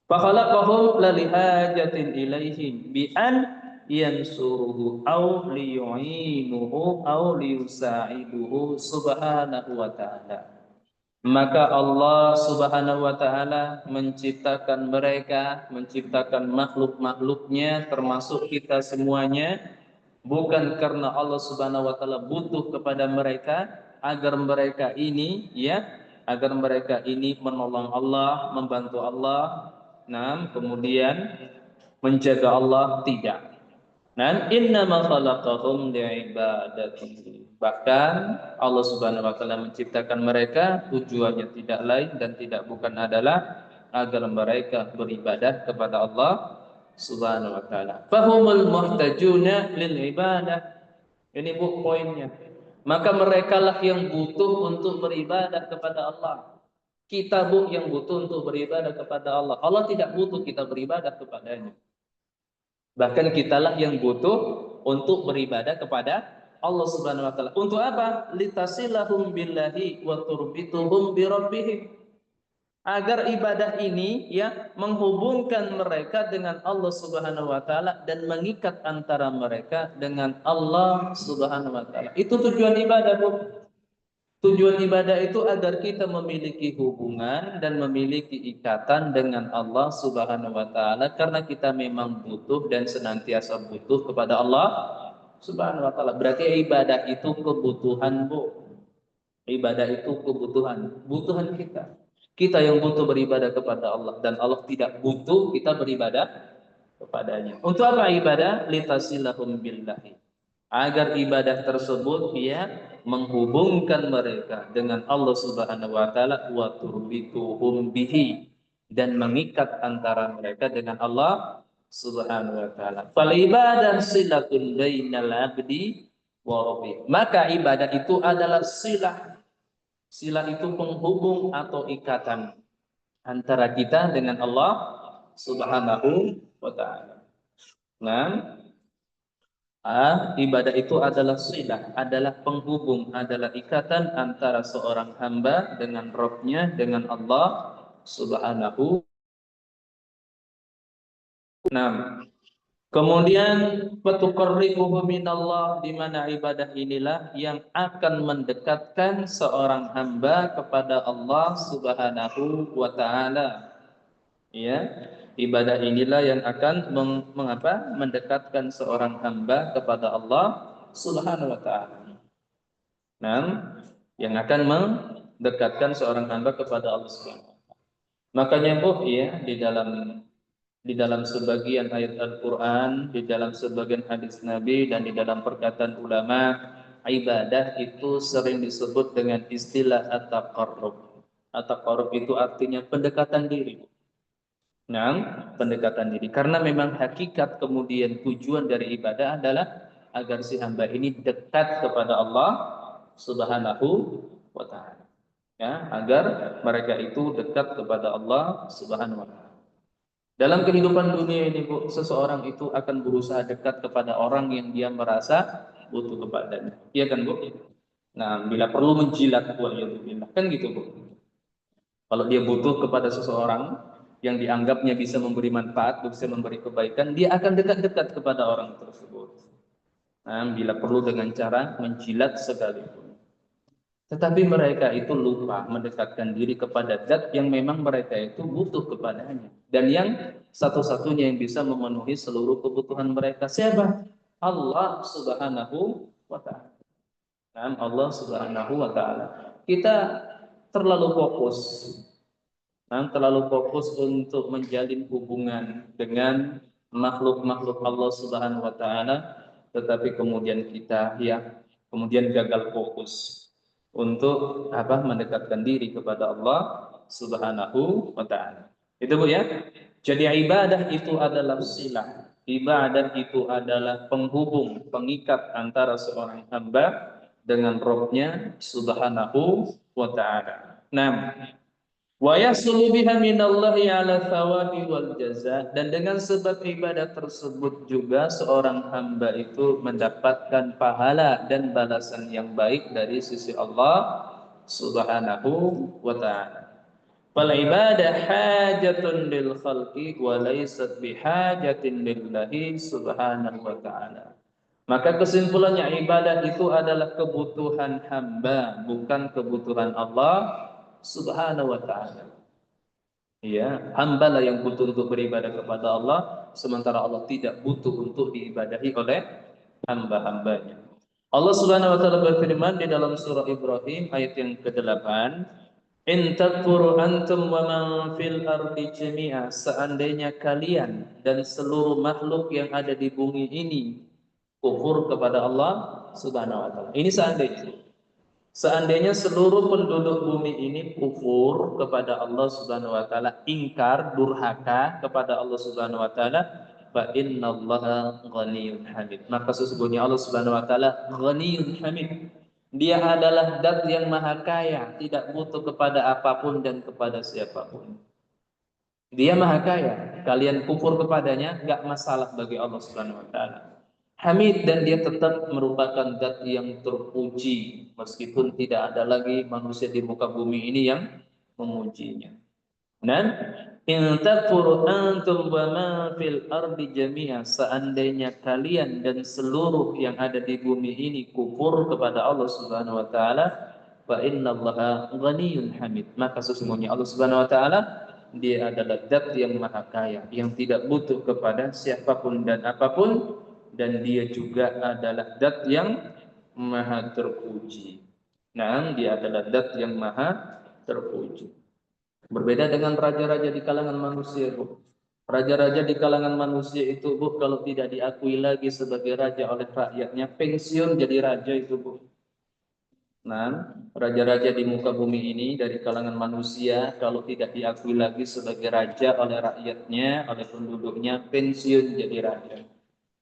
Fakhalaqahum lalihajatin ilaihim bi an yansuruhu aw liyu'inuhu aw liyusa'iduhu subhanahu wa ta'ala. Maka Allah Subhanahu wa ta'ala menciptakan mereka, menciptakan makhluk-makhluknya termasuk kita semuanya, bukan karena Allah Subhanahu wa ta'ala butuh kepada mereka agar mereka ini agar mereka ini menolong Allah, membantu Allah, kemudian menjaga Allah, tidak. Dan innama khalaqahum li'ibadatihi. Bahkan Allah Subhanahu wa taala menciptakan mereka tujuannya tidak lain dan tidak bukan adalah agar mereka beribadah kepada Allah Subhanahu wa taala. Fahumul muhtajuna lil ibadah. Ini poinnya. Maka merekalah yang butuh untuk beribadah kepada Allah. Kita yang butuh untuk beribadah kepada Allah. Allah tidak butuh kita beribadah kepadanya. Bahkan kitalah yang butuh untuk beribadah kepada Allah Subhanahu wa taala. Untuk apa? Litasilahum billahi wa turbituhum bi rabbihim. Agar ibadah ini menghubungkan mereka dengan Allah Subhanahu wa taala dan mengikat antara mereka dengan Allah Subhanahu wa taala. Itu tujuan ibadah, Bu. Tujuan ibadah itu agar kita memiliki hubungan dan memiliki ikatan dengan Allah Subhanahu wa taala, karena kita memang butuh dan senantiasa butuh kepada Allah Subhanahu wa taala. Berarti ibadah itu kebutuhan, Bu. Ibadah itu kebutuhan kita. Kita yang butuh beribadah kepada Allah dan Allah tidak butuh kita beribadah kepadanya. Untuk apa ibadah? Litasilahum billahi. Agar ibadah tersebut menghubungkan mereka dengan Allah Subhanahu wa taala, wa turbituhum bihi, dan mengikat antara mereka dengan Allah Subhanahu wa taala. Fal ibadah silatun bainal abdi wa rabbi. Maka ibadah itu adalah silah. Silah itu penghubung atau ikatan antara kita dengan Allah Subhanahu wa taala. Nah, ibadah itu adalah silah, adalah penghubung, adalah ikatan antara seorang hamba dengan Rabb-nya, dengan Allah Subhanahu. Nah, kemudian fatuqarribuhu minallah, di mana ibadah inilah yang akan mendekatkan seorang hamba kepada Allah Subhanahu wa taala. Ibadah inilah yang akan mendekatkan seorang hamba kepada Allah Subhanahu wa taala. Nah, yang akan mendekatkan seorang hamba kepada Allah Subhanahu wa taala. Makanya di dalam sebagian ayat Al-Qur'an, di dalam sebagian hadis Nabi, dan di dalam perkataan ulama, ibadah itu sering disebut dengan istilah at-taqarrub. At-taqarrub itu artinya pendekatan diri. Pendekatan diri. Karena memang hakikat kemudian tujuan dari ibadah adalah agar si hamba ini dekat kepada Allah Subhanahu wa taala. Agar mereka itu dekat kepada Allah Subhanahu wa taala. Dalam kehidupan dunia ini, Bu, seseorang itu akan berusaha dekat kepada orang yang dia merasa butuh kepadanya. Iya kan, Bu? Nah, bila perlu menjilat, kan gitu, Bu. Kalau dia butuh kepada seseorang yang dianggapnya bisa memberi manfaat, bisa memberi kebaikan, dia akan dekat-dekat kepada orang tersebut. Bila perlu dengan cara menjilat sekalipun. Tetapi mereka itu lupa mendekatkan diri kepada zat yang memang mereka itu butuh kepadanya. Dan yang satu-satunya yang bisa memenuhi seluruh kebutuhan mereka. Siapa? Allah Subhanahu wa ta'ala. Allah Subhanahu wa ta'ala. Kita terlalu fokus terlalu fokus untuk menjalin hubungan dengan makhluk-makhluk Allah Subhanahu wa taala, tetapi kemudian kita kemudian gagal fokus untuk mendekatkan diri kepada Allah Subhanahu wa taala. Itu Bu ya. Jadi ibadah itu adalah silah. Ibadah itu adalah penghubung, pengikat antara seorang hamba dengan Rabb-nya Subhanahu wa taala. Nah, wa yasulu biha minallahi ala thawabi wal jaza, dan dengan sebab ibadah tersebut juga seorang hamba itu mendapatkan pahala dan balasan yang baik dari sisi Allah Subhanahu wa taala. Fal ibadah hajatun lil khalqi wa laysat bihajatin lillahi subhanahu wa ta'ala. Maka kesimpulannya ibadah itu adalah kebutuhan hamba, bukan kebutuhan Allah Subhanahu wa ta'ala. Ya, hambalah yang butuh untuk beribadah kepada Allah, sementara Allah tidak butuh untuk diibadahi oleh hamba-hambanya. Allah Subhanahu wa taala berfirman di dalam surah Ibrahim ayat yang ke-8, in takfuru antum wa man fil ardi jami'a, seandainya kalian dan seluruh makhluk yang ada di bumi ini kufur kepada Allah Subhanahu wa taala. Ini seandainya seluruh penduduk bumi ini kufur kepada Allah Subhanahu wa taala, ingkar, durhaka kepada Allah Subhanahu wa taala, fa innallaha ghaniyyun hamid. Maka sesungguhnya Allah Subhanahu wa taala ghaniyyun hamid. Dia adalah zat yang maha kaya, tidak butuh kepada apapun dan kepada siapapun. Dia maha kaya, kalian kufur kepadanya enggak masalah bagi Allah Subhanahu wa taala. Hamid, dan dia tetap merupakan zat yang terpuji meskipun tidak ada lagi manusia di muka bumi ini yang memujinya. Dan in takfuru antum wa ma fil ardi jami'a, seandainya kalian dan seluruh yang ada di bumi ini kufur kepada Allah Subhanahu wa taala, fa innallaha ghaniyyun hamid. Maka sesungguhnya Allah Subhanahu wa taala dia adalah zat yang maha kaya, yang tidak butuh kepada siapapun dan apapun, dan dia juga adalah zat yang maha terpuji. Nah, dia adalah zat yang maha terpuji. Berbeda dengan raja-raja di kalangan manusia, Bu. Raja-raja di kalangan manusia itu, Bu, kalau tidak diakui lagi sebagai raja oleh rakyatnya, pensiun jadi raja itu, Bu. Nah, raja-raja di muka bumi ini dari kalangan manusia, kalau tidak diakui lagi sebagai raja oleh rakyatnya, oleh penduduknya, pensiun jadi raja.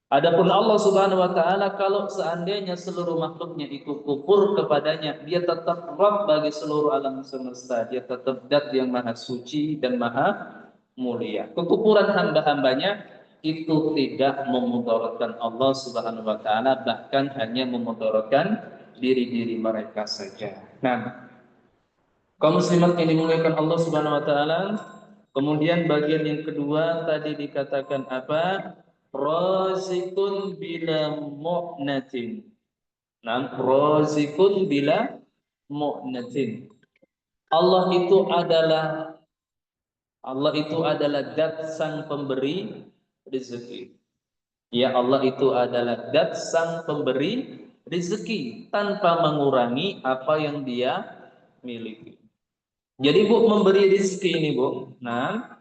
Adapun Allah Subhanahu wa taala, kalau seandainya seluruh makhluknya itu kufur kepadanya, dia tetap Rabb bagi seluruh alam semesta. Dia tetap zat yang maha suci dan maha mulia. Kekufuran hamba-hambanya itu tidak memudaratkan Allah Subhanahu wa taala, bahkan hanya memudaratkan diri-diri mereka saja. Nah, kaum muslimat yang dimuliakan Allah Subhanahu wa taala, kemudian bagian yang kedua tadi dikatakan apa? Razikun bila mu'natin. Nah, razikun bila mu'natin. Allah itu adalah zat sang pemberi rezeki. Ya, Allah itu adalah zat sang pemberi rezeki tanpa mengurangi apa yang dia miliki. Jadi Bu, memberi rezeki ini Bu. Nah,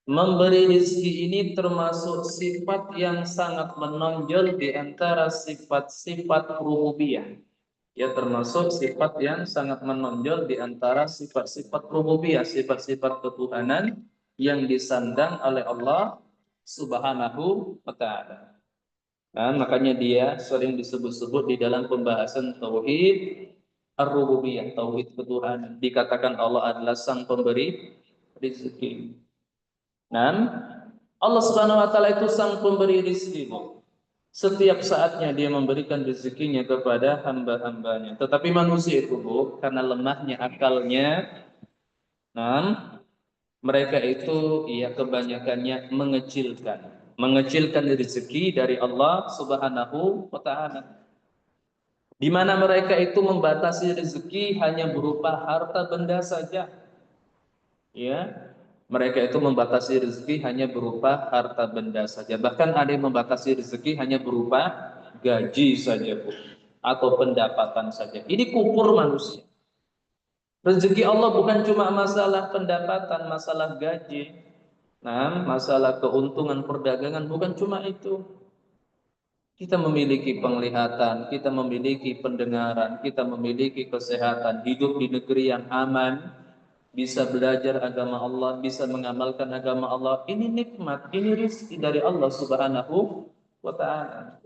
memberi rezeki ini termasuk sifat yang sangat menonjol di antara sifat-sifat rububiyah. Ya, termasuk sifat yang sangat menonjol di antara sifat-sifat rububiyah, sifat-sifat ketuhanan yang disandang oleh Allah Subhanahu wa taala. Nah, makanya dia sering disebut-sebut di dalam pembahasan tauhid ar-rububiyah, tauhid ketuhanan. Dikatakan Allah adalah sang pemberi rezeki. Nah, Allah Subhanahu wa taala itu sang pemberi rezeki. Setiap saatnya dia memberikan rezekinya kepada hamba-hambanya. Tetapi manusia itu, Bu, karena lemahnya akalnya, nah, mereka itu kebanyakannya mengecilkan rezeki dari Allah Subhanahu wa taala. Di mana mereka itu membatasi rezeki hanya berupa harta benda saja. Ya, mereka itu membatasi rezeki hanya berupa harta benda saja. Bahkan ada yang membatasi rezeki hanya berupa gaji saja, Bu, atau pendapatan saja. Ini kufur manusia. Rezeki Allah bukan cuma masalah pendapatan, masalah gaji, nah, masalah keuntungan perdagangan, bukan cuma itu. Kita memiliki penglihatan, kita memiliki pendengaran, kita memiliki kesehatan, hidup di negeri yang aman, bisa belajar agama Allah, bisa mengamalkan agama Allah. Ini nikmat, ini rezeki dari Allah Subhanahu wa taala.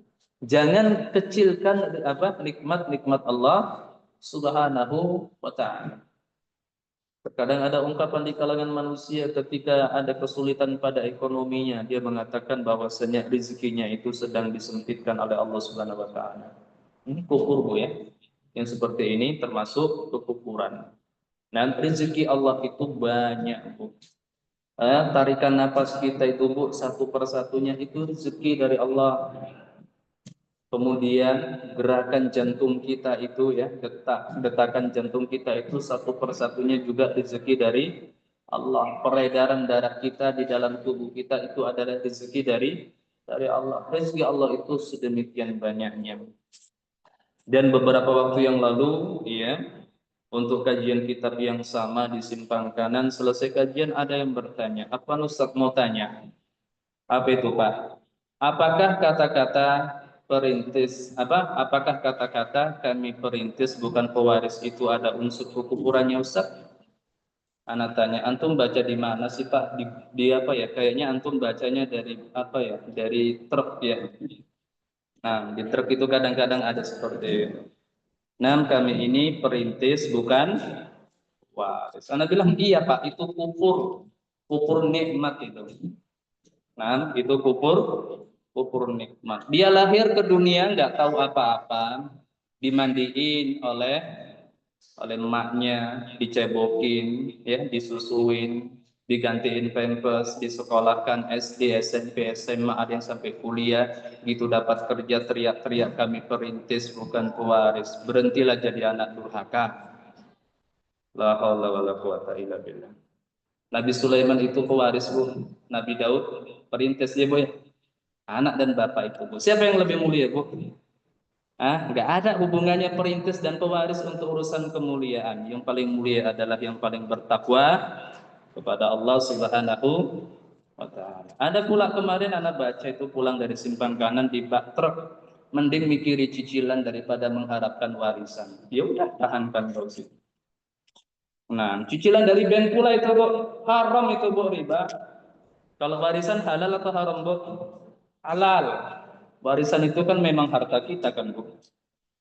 Jangan kecilkan nikmat-nikmat Allah Subhanahu wa taala. Terkadang ada ungkapan di kalangan manusia ketika ada kesulitan pada ekonominya, dia mengatakan bahwasanya rezekinya itu sedang disempitkan oleh Allah Subhanahu wa taala. Ini kufur, Bu, ya. Yang seperti ini termasuk kekufuran. Dan rezeki Allah itu banyak, Bu. Tarikan napas kita itu, Bu, satu persatunya itu rezeki dari Allah. Kemudian gerakan jantung kita itu, ya, detakan jantung kita itu satu persatunya juga rezeki dari Allah. Peredaran darah kita di dalam tubuh kita itu adalah rezeki dari Allah. Rezeki Allah itu sedemikian banyaknya. Dan beberapa waktu yang lalu, ya, untuk kajian kitab yang sama di simpang kanan, selesai kajian ada yang bertanya, apa Ustaz mau tanya? Apa itu, Pak? Apakah kata-kata apakah kata-kata kami perintis bukan pewaris itu ada unsur kekufurannya, Ustaz? Anak tanya, antum baca di mana sih, Pak? Di apa ya? Kayaknya antum bacanya dari apa ya? Dari truk, ya. Nah, di truk itu kadang-kadang ada seperti itu. Nah, kami ini perintis bukan waris. Anak bilang, iya Pak, itu kufur nikmat itu. Nah, itu kufur nikmat. Dia lahir ke dunia nggak tahu apa-apa, dimandiin oleh emaknya, dicebokin, ya, disusuin, digantiin pampers, disekolahkan SD, SMP, SMA, ada yang sampai kuliah, gitu dapat kerja teriak-teriak kami perintis bukan pewaris. Berhentilah jadi anak durhaka. La haula wala quwata illa billah. Nabi Sulaiman itu pewaris, Bu. Nabi Daud perintis, ya, Bu, ya. Anak dan bapak itu, Bu. Siapa yang lebih mulia, Bu? Nggak ada hubungannya perintis dan pewaris untuk urusan kemuliaan. Yang paling mulia adalah yang paling bertakwa kepada Allah Subhanahu wa taala. Ada pula kemarin anak baca itu pulang dari simpang kanan di bak truk, mending mikiri cicilan daripada mengharapkan warisan. Ya udah, tahankan terus itu. Nah, cicilan dari bank pula itu, Bu, haram itu, Bu, riba. Kalau warisan halal atau haram, Bu? Halal. Warisan itu kan memang harta kita, kan, Bu.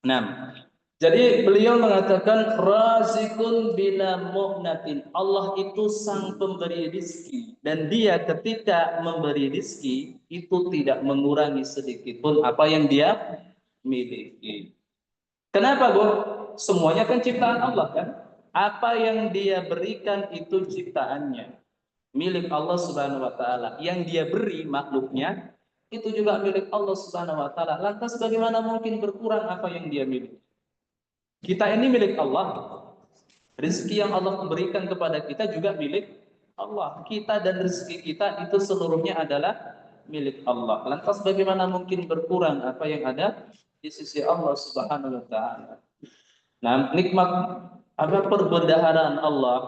Nah, jadi beliau mengatakan razikun bila mu'natin. Allah itu sang pemberi rizki, dan dia ketika memberi rizki itu tidak mengurangi sedikit pun apa yang dia miliki. Kenapa, Bu? Semuanya kan ciptaan Allah, kan? Apa yang dia berikan itu ciptaannya, milik Allah Subhanahu wa taala. Yang dia beri makhluknya itu juga milik Allah Subhanahu wa taala. Lantas bagaimana mungkin berkurang apa yang dia miliki? Kita ini milik Allah. Rezeki yang Allah berikan kepada kita juga milik Allah. Kita dan rezeki kita itu seluruhnya adalah milik Allah. Lantas bagaimana mungkin berkurang apa yang ada di sisi Allah Subhanahu wa taala? Nah, nikmat perbendaharaan Allah,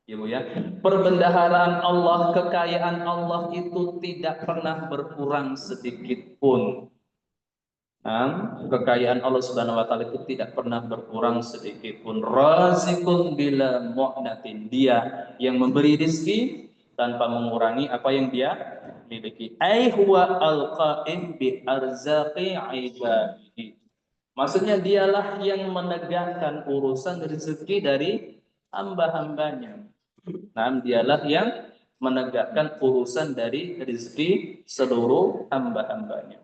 ya, Bu, ya. Perbendaharaan Allah, kekayaan Allah itu tidak pernah berkurang sedikit pun. Kekayaan Allah Subhanahu wa taala itu tidak pernah berkurang sedikit pun. Razikun bila mu'natin. Dia yang memberi rezeki tanpa mengurangi apa yang dia miliki. Ai huwa al-qa'im bi arzaqi ibadihi. Maksudnya dialah yang menegakkan urusan rezeki dari hamba-hambanya. Dialah yang menegakkan urusan dari rezeki seluruh hamba-hambanya.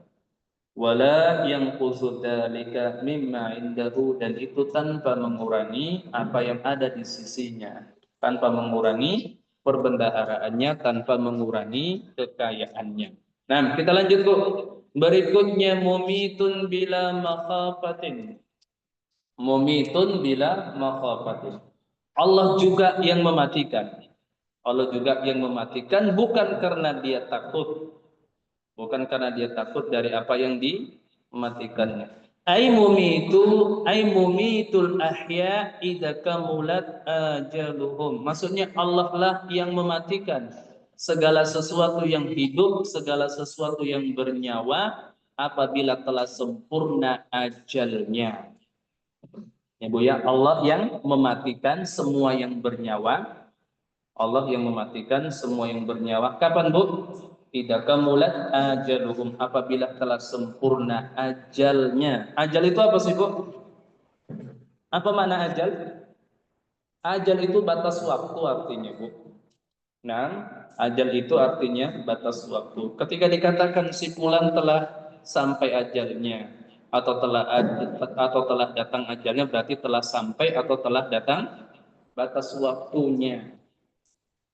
Wala yang dzalika mimma indahu, dan itu tanpa mengurangi apa yang ada di sisinya, tanpa mengurangi perbendaharaannya, tanpa mengurangi kekayaannya. Nah, kita lanjut, Bu. Berikutnya mumitun bila makhafatin. Mumitun bila makhafatin. Allah juga yang mematikan. Allah juga yang mematikan bukan karena dia takut. Bukan karena dia takut dari apa yang dimatikannya. Ai mumitul ahya idza kamulat ajaluhum. Maksudnya Allah lah yang mematikan segala sesuatu yang hidup, segala sesuatu yang bernyawa apabila telah sempurna ajalnya. Ya Bu ya, Allah yang mematikan semua yang bernyawa. Allah yang mematikan semua yang bernyawa. Kapan Bu? Idza kamulat ajaluhum, apabila telah sempurna ajalnya. Ajal itu apa sih Bu? Apa makna ajal? Ajal itu batas waktu artinya Bu. Nah, ajal itu artinya batas waktu. Ketika dikatakan si fulan telah sampai ajalnya atau telah datang ajalnya, berarti telah sampai atau telah datang batas waktunya.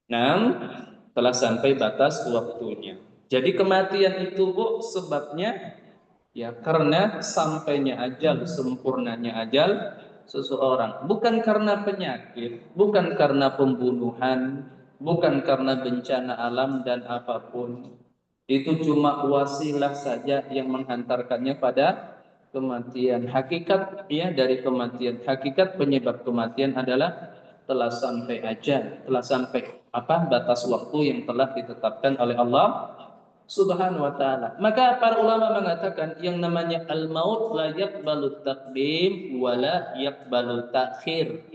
Nah, telah sampai batas waktunya. Jadi kematian itu Bu sebabnya ya karena sampainya ajal, sempurnanya ajal seseorang. Bukan karena penyakit, bukan karena pembunuhan, bukan karena bencana alam dan apapun. Itu cuma wasilah saja yang menghantarkannya pada kematian. Hakikat ya dari kematian, hakikat penyebab kematian adalah telah sampai ajal, telah sampai batas waktu yang telah ditetapkan oleh Allah Subhanahu wa ta'ala. Maka para ulama mengatakan yang namanya al-maut la yaqbalu taqdim wa la yaqbalu ta'khir.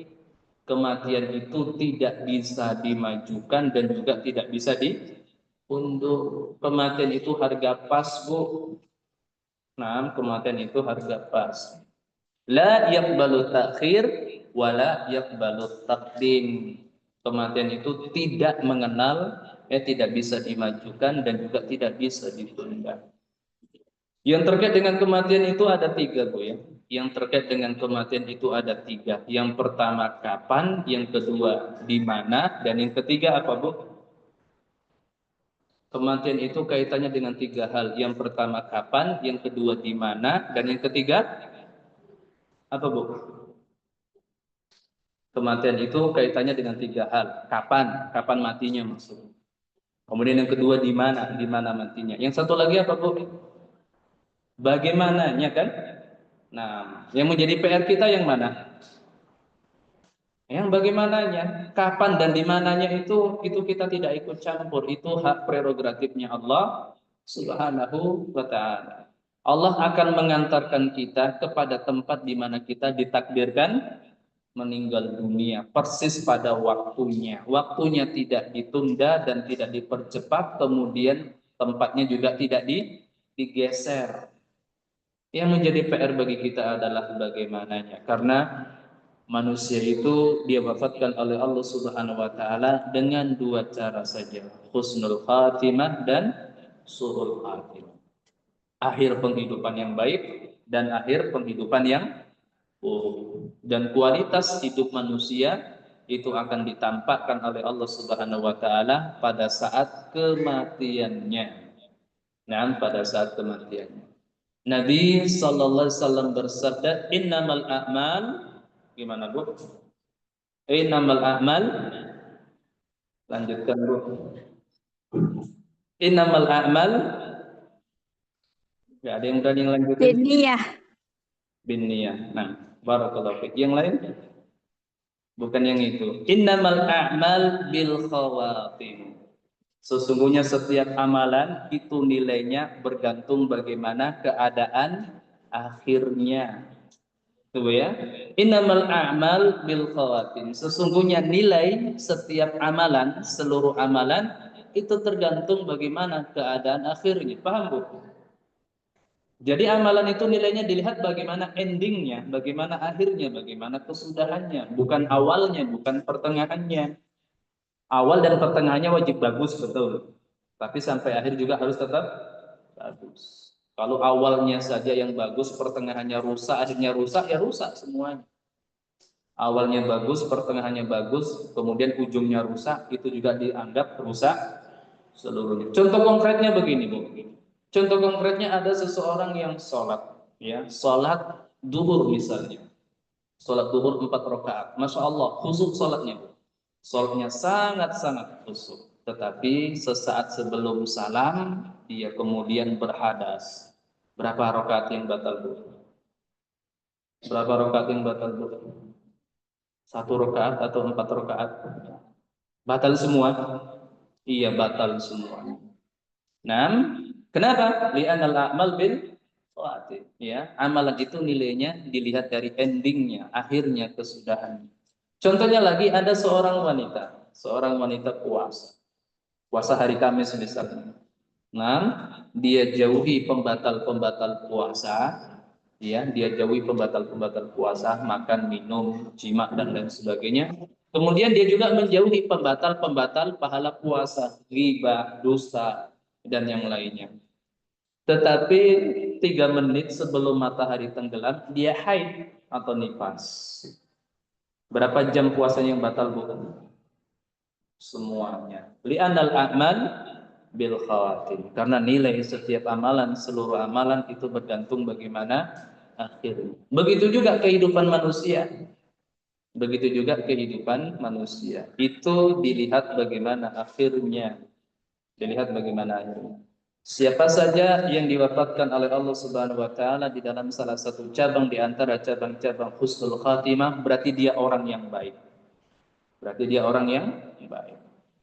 Kematian itu tidak bisa dimajukan dan juga tidak bisa diundur. Kematian itu harga pas, Bu. Nah, kematian itu harga pas. La yaqbalu ta'khir wa la yaqbalu taqdim. Kematian itu tidak mengenal tidak bisa dimajukan dan juga tidak bisa ditunda. Yang terkait dengan kematian itu ada tiga Bu ya. Yang terkait dengan kematian itu ada tiga. Yang pertama kapan, yang kedua di mana, dan yang ketiga apa Bu? Kematian itu kaitannya dengan tiga hal. Yang pertama kapan, yang kedua di mana, dan yang ketiga apa Bu? Kematian itu kaitannya dengan tiga hal. Kapan matinya maksudnya. Kemudian yang kedua di mana matinya. Yang satu lagi apa Bu? Bagaimananya kan? Nah, yang menjadi PR kita yang mana? Yang bagaimananya, kapan dan di mananya itu kita tidak ikut campur. Itu hak prerogatifnya Allah Subhanahu wa ta'ala. Allah akan mengantarkan kita kepada tempat di mana kita ditakdirkan meninggal dunia persis pada waktunya. Waktunya tidak ditunda dan tidak dipercepat, kemudian tempatnya juga tidak digeser. Yang menjadi PR bagi kita adalah bagaimananya, karena manusia itu dia wafatkan oleh Allah Subhanahu wa taala dengan dua cara saja, husnul khatimah dan su'ul khatimah. Akhir penghidupan yang baik dan akhir penghidupan yang dan kualitas hidup manusia itu akan ditampakkan oleh Allah Subhanahu wa taala pada saat kematiannya. Nah, pada saat kematiannya. Nabi sallallahu alaihi wasallam bersabda, "Innamal a'mal" gimana Bu? "Innamal a'mal" lanjutkan Bu. "Innamal a'mal" enggak ada yang berani lanjutin. Binniyah. Binniyah. Nah, barakallahu fiik. Yang lain? Bukan yang itu. Innamal a'mal bil khawatim. Sesungguhnya setiap amalan itu nilainya bergantung bagaimana keadaan akhirnya. Tuh ya. Innamal a'mal bil khawatim. Sesungguhnya nilai setiap amalan, seluruh amalan itu tergantung bagaimana keadaan akhirnya. Paham Bu? Jadi amalan itu nilainya dilihat bagaimana endingnya, bagaimana akhirnya, bagaimana kesudahannya, bukan awalnya, bukan pertengahannya. Awal dan pertengahannya wajib bagus, betul. Tapi sampai akhir juga harus tetap bagus. Kalau awalnya saja yang bagus, pertengahannya rusak, akhirnya rusak, ya rusak semuanya. Awalnya bagus, pertengahannya bagus, kemudian ujungnya rusak, itu juga dianggap rusak seluruhnya. Contoh konkretnya begini Bu. Contoh konkretnya ada seseorang yang sholat, ya, sholat duhur misalnya, sholat duhur 4 rakaat, masya Allah, khusyuk sholatnya, sholatnya sangat-sangat khusyuk. Tetapi sesaat sebelum salam dia kemudian berhadas. Berapa rakaat yang batal Bu? Berapa rakaat yang batal, Bu? 1 rakaat atau 4 rakaat? Batal semua? Iya, batal semua. Nah, kenapa? Li'anal a'mal bil khawatim. Ya, amalan itu nilainya dilihat dari endingnya, akhirnya, kesudahan. Contohnya lagi, ada seorang wanita puasa hari Kamis misalnya. Nah, dia jauhi pembatal-pembatal puasa, ya, dia jauhi pembatal-pembatal puasa, makan, minum, jima dan lain sebagainya. Kemudian dia juga menjauhi pembatal-pembatal pahala puasa, ghibah, dosa dan yang lainnya. Tetapi 3 menit sebelum matahari tenggelam dia haid atau nifas. Berapa jam puasanya yang batal, Bu? Semuanya. Li'anal a'mal bil khawatim. Karena nilai setiap amalan, seluruh amalan itu bergantung bagaimana akhirnya. Begitu juga kehidupan manusia. Begitu juga kehidupan manusia. Itu dilihat bagaimana akhirnya. Dilihat bagaimana akhirnya. Siapa saja yang diwafatkan oleh Allah Subhanahu wa taala di dalam salah satu cabang di antara cabang-cabang husnul khatimah, berarti dia orang yang baik. Berarti dia orang yang baik.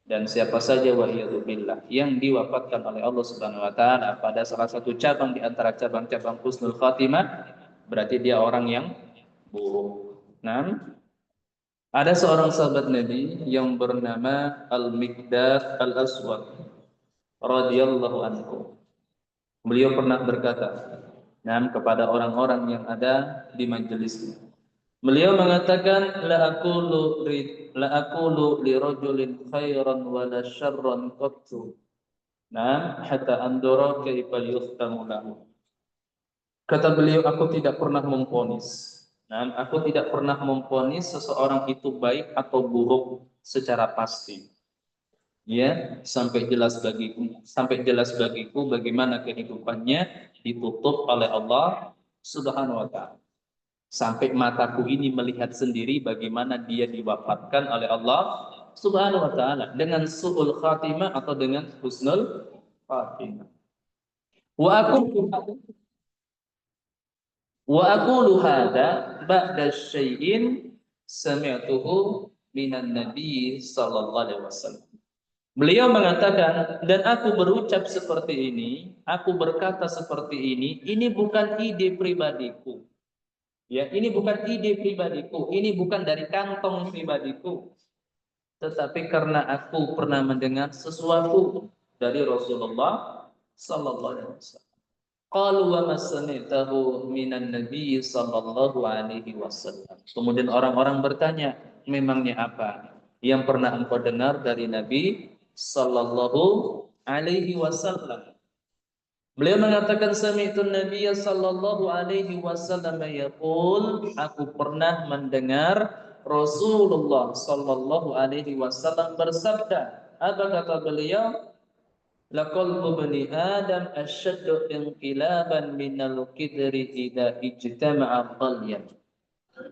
Dan siapa saja wa'iyadzubillah yang diwafatkan oleh Allah Subhanahu wa taala pada salah satu cabang di antara cabang-cabang husnul khatimah, berarti dia orang yang buruk. Nah, ada seorang sahabat Nabi yang bernama Al-Miqdad Al-Aswad radhiyallahu anhu. Beliau pernah berkata, kepada orang-orang yang ada di majelisnya. Beliau mengatakan, la aqulu li rajulin khairan wa la syarran qattu. Hatta andura kaifa yuhtamu lahu. Kata beliau, aku tidak pernah memvonis. Aku tidak pernah memvonis seseorang itu baik atau buruk secara pasti. Ya, sampai jelas bagiku bagaimana kehidupannya ditutup oleh Allah Subhanahu wa taala. Sampai mataku ini melihat sendiri bagaimana dia diwafatkan oleh Allah Subhanahu wa taala dengan su'ul khatimah atau dengan husnul khatimah. Wa aqulu hadza ba'da syai'in sami'tuhu minan nabi sallallahu alaihi wasallam. Beliau mengatakan, dan aku berucap seperti ini, aku berkata seperti ini bukan ide pribadiku. Ya, ini bukan ide pribadiku, ini bukan dari kantong pribadiku. Tetapi karena aku pernah mendengar sesuatu dari Rasulullah sallallahu alaihi wasallam. Qalu wa masami'tahu minan nabi sallallahu alaihi wasallam. Kemudian orang-orang bertanya, memangnya apa yang pernah engkau dengar dari Nabi sallallahu alaihi wasallam? Beliau mengatakan sami'tun nabiyya sallallahu alaihi wasallam yaqul, aku pernah mendengar Rasulullah sallallahu alaihi wasallam bersabda. Apa kata beliau? Laqalbu bani Adam asyaddu inqilaban minal qidri idza ijtama'a qalyan.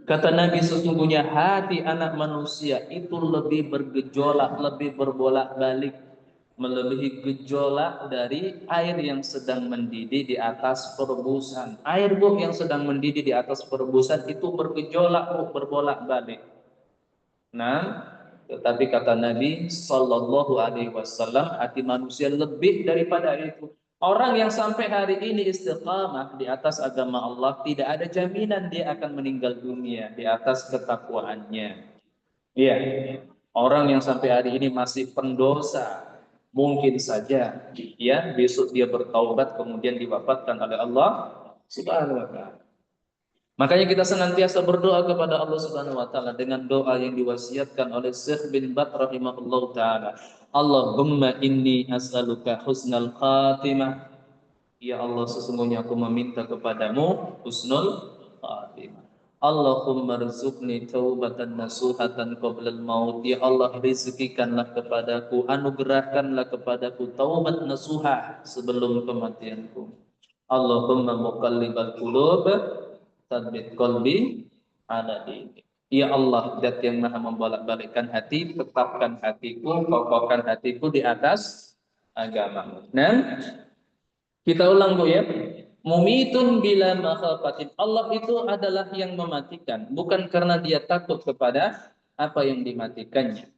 Kata Nabi, sesungguhnya hati anak manusia itu lebih bergejolak, lebih berbolak-balik, melebihi gejolak dari air yang sedang mendidih di atas perebusan. Air yang sedang mendidih di atas perebusan itu bergejolak, berbolak-balik. Tetapi kata Nabi sallallahu alaihi wasallam, hati manusia lebih daripada itu. Orang yang sampai hari ini istiqamah di atas agama Allah, tidak ada jaminan dia akan meninggal dunia di atas ketakwaannya. Iya. Orang yang sampai hari ini masih pendosa, mungkin saja ya besok dia bertaubat kemudian diwafatkan oleh Allah Subhanahu wa taala. Makanya kita senantiasa berdoa kepada Allah Subhanahu wa taala dengan doa yang diwasiatkan oleh Syekh bin Baz rahimahullahu taala. Allahumma inni as'aluka husnal khatimah. Ya Allah, sesungguhnya aku meminta kepadamu husnul khatimah. Allahumma rzuqni taubatan nasuhatan qablal maut. Ya Allah, rezekikanlah kepadaku, anugerahkanlah kepadaku taubat nasuhah sebelum kematianku. Allahumma muqallibal qulub tsabbit qalbi ala dinik. Ya Allah, Zat yang Maha membolak-balikkan hati, tetapkan hatiku, kokohkan hatiku di atas agama. Nah, kita ulang Bu ya. Mumitun bila makhafatin. Allah itu adalah yang mematikan, bukan karena dia takut kepada apa yang dimatikannya.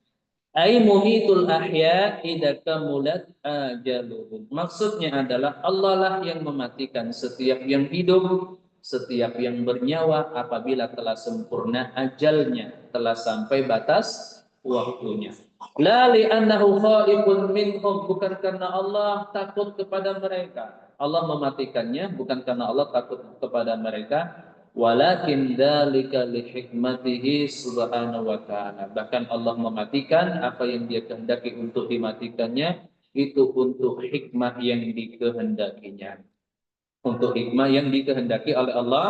Ai mumitul ahya idza kamulat ajaluhum. Maksudnya adalah Allah lah yang mematikan setiap yang hidup, setiap yang bernyawa apabila telah sempurna ajalnya, telah sampai batas waktunya. La li'annahu khaifun minhum, bukan karena Allah takut kepada mereka. Allah mematikannya bukan karena Allah takut kepada mereka, walakin dzalika li hikmatihi subhanahu wa ta'ala. Bahkan Allah mematikan apa yang dia kehendaki untuk dimatikannya itu untuk hikmah yang dikehendakinya. Untuk hikmah yang dikehendaki oleh Allah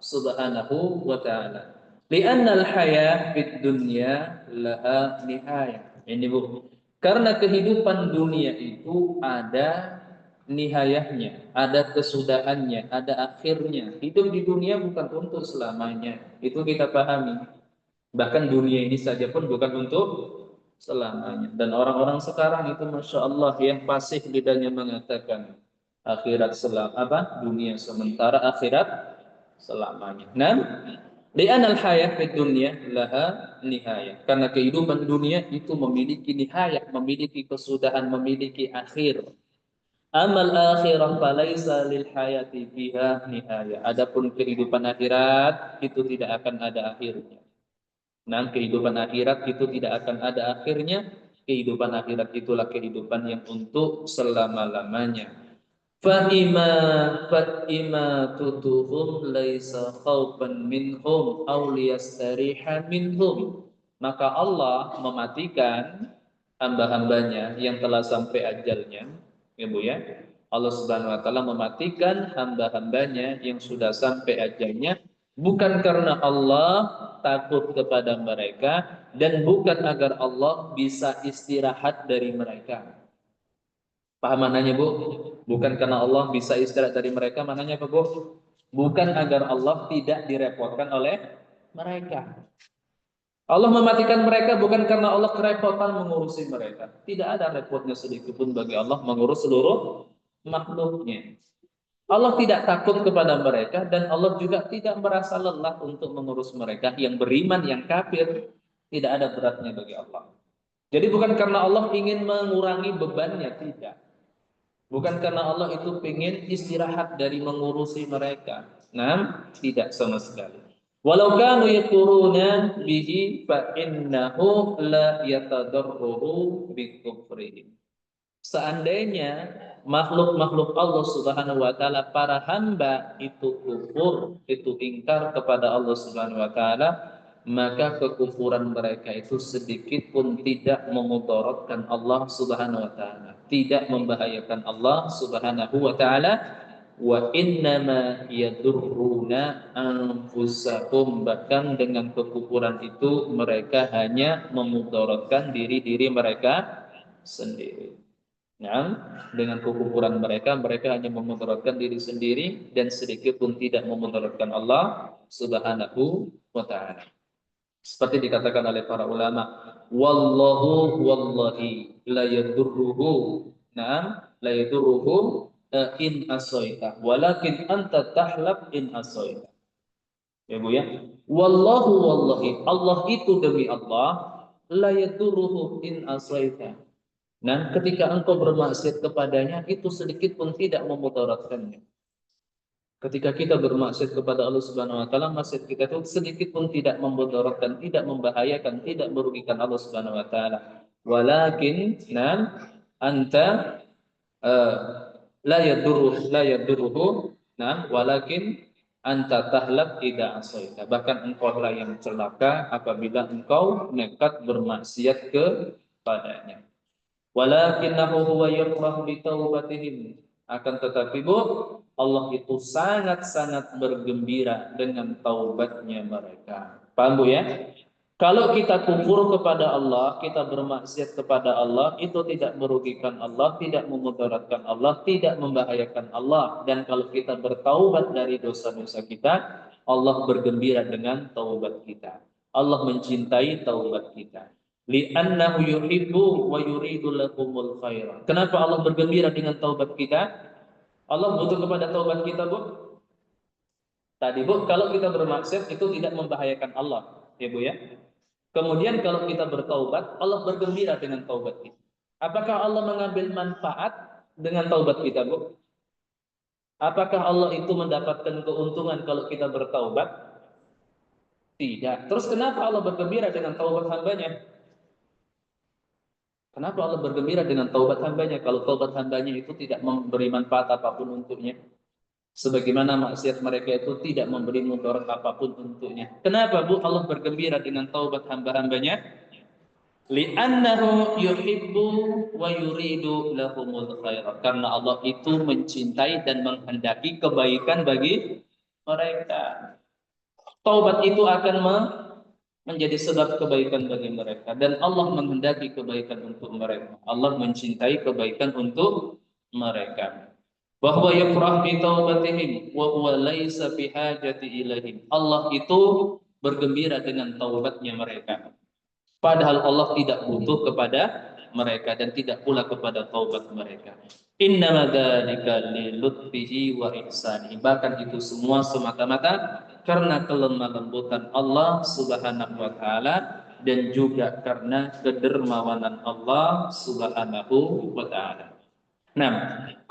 subhanahu wa ta'ala. Li'annal haya fid dunya laha nihayah. Ini Bu. Karena kehidupan dunia itu ada nihayahnya, ada kesudahannya, ada akhirnya. Hidup di dunia bukan untuk selamanya. Itu kita pahami. Bahkan dunia ini saja pun bukan untuk selamanya. Dan orang-orang sekarang itu Masya Allah yang fasih lidahnya mengatakan akhirat dunia sementara, akhirat selamanya. Nah, li'anal hayat fid dunya laha nihayah. Karena kehidupan dunia itu memiliki nihayah, memiliki kesudahan, memiliki akhir. Amal akhirah falaisa lil hayati fiha nihayah. Adapun kehidupan akhirat itu tidak akan ada akhirnya. Nah, kehidupan akhirat itu tidak akan ada akhirnya. Kehidupan akhirat itulah kehidupan yang untuk selama-lamanya. Fa'ima tutuhum laisa khawfan minhum aw liyastariha minhum. Maka Allah mematikan hamba-hambanya yang telah sampai ajalnya, ya Bu ya. Allah Subhanahu wa taala mematikan hamba-hambanya yang sudah sampai ajalnya bukan karena Allah takut kepada mereka dan bukan agar Allah bisa istirahat dari mereka. Paham maknanya Bu? Bukan karena Allah bisa istirahat dari mereka, maknanya apa Bu? Bukan agar Allah tidak direpotkan oleh mereka. Allah mematikan mereka bukan karena Allah kerepotan mengurusi mereka. Tidak ada repotnya sedikit pun bagi Allah mengurus seluruh makhluknya. Allah tidak takut kepada mereka dan Allah juga tidak merasa lelah untuk mengurus mereka. Yang beriman, yang kafir, tidak ada beratnya bagi Allah. Jadi bukan karena Allah ingin mengurangi bebannya, tidak. Bukan karena Allah itu ingin istirahat dari mengurusi mereka. Nah, tidak sama sekali. Walau kanu yakuruna bihi fa innahu la yatadarruhu bi kufrihim. Seandainya makhluk-makhluk Allah Subhanahu wa taala, para hamba itu kufur, itu ingkar kepada Allah Subhanahu wa taala, maka kekufuran mereka itu sedikit pun tidak memudaratkan Allah Subhanahu wa taala, tidak membahayakan Allah Subhanahu wa taala. Wa innama yadurruna anfusahum, bahkan dengan kekufuran itu mereka hanya memudaratkan diri-diri mereka sendiri. Nah, dengan kekufuran mereka hanya memudaratkan diri sendiri dan sedikit pun tidak memudaratkan Allah Subhanahu wa taala. Seperti dikatakan oleh para ulama, wallahu wallahi la yadurruhu, la yadurruhu in asaita, walakin anta tahlab in asaita. Ya Bu ya. Wallahu wallahi, Allah itu demi Allah, la yadurruhu in asaita. Nah, ketika engkau bermaksiat kepadanya, itu sedikit pun tidak memudaratkannya. Ketika kita bermaksiat kepada Allah Subhanahu wa taala, maksiat kita itu sedikit pun tidak memudaratkan, tidak membahayakan, tidak merugikan Allah Subhanahu wa taala. Walakin anta la yadurruhu, walakin anta tahlak idza asaita. Bahkan engkau lah yang celaka apabila engkau nekat bermaksiat kepadanya. Walakinnahu huwa yafrahu bi taubatihim. Akan tetapi Bu, Allah itu sangat-sangat bergembira dengan taubatnya mereka. Paham Bu ya? Kalau kita kufur kepada Allah, kita bermaksiat kepada Allah, itu tidak merugikan Allah, tidak memudaratkan Allah, tidak membahayakan Allah. Dan kalau kita bertaubat dari dosa-dosa kita, Allah bergembira dengan taubat kita. Allah mencintai taubat kita. Li'annahu yuhibbu wa yuridu lakumul khaira. Kenapa Allah bergembira dengan taubat kita? Allah butuh kepada taubat kita, Bu? Tadi, Bu, kalau kita bermaksiat itu tidak membahayakan Allah, ya Bu ya. Kemudian kalau kita bertaubat, Allah bergembira dengan taubat kita. Apakah Allah mengambil manfaat dengan taubat kita, Bu? Apakah Allah itu mendapatkan keuntungan kalau kita bertaubat? Tidak. Terus kenapa Allah bergembira dengan taubat hambanya? Kenapa Allah bergembira dengan taubat hambanya kalau taubat hambanya itu tidak memberi manfaat apapun untuknya? Sebagaimana maksiat mereka itu tidak memberi mudarat apapun untuknya. Kenapa, Bu, Allah bergembira dengan taubat hamba-hambanya? Li'annahu yuhibbu wa yuridu lahumul khair. Karena Allah itu mencintai dan menghendaki kebaikan bagi mereka. Taubat itu akan menjadi sebab kebaikan bagi mereka, dan Allah menghendaki kebaikan untuk mereka. Allah mencintai kebaikan untuk mereka. Bahwa yafrah bi taubatihim wa huwa laisa bihajati ilaihim. Allah itu bergembira dengan taubatnya mereka, padahal Allah tidak butuh kepada mereka dan tidak pula kepada taubat mereka. Innama dzalika li lutfihi wa ihsanihi. Bahkan itu semua semata-mata karena kelemah lembutan Allah Subhanahu wa taala dan juga karena kedermawanan Allah Subhanahu wa taala. Nah,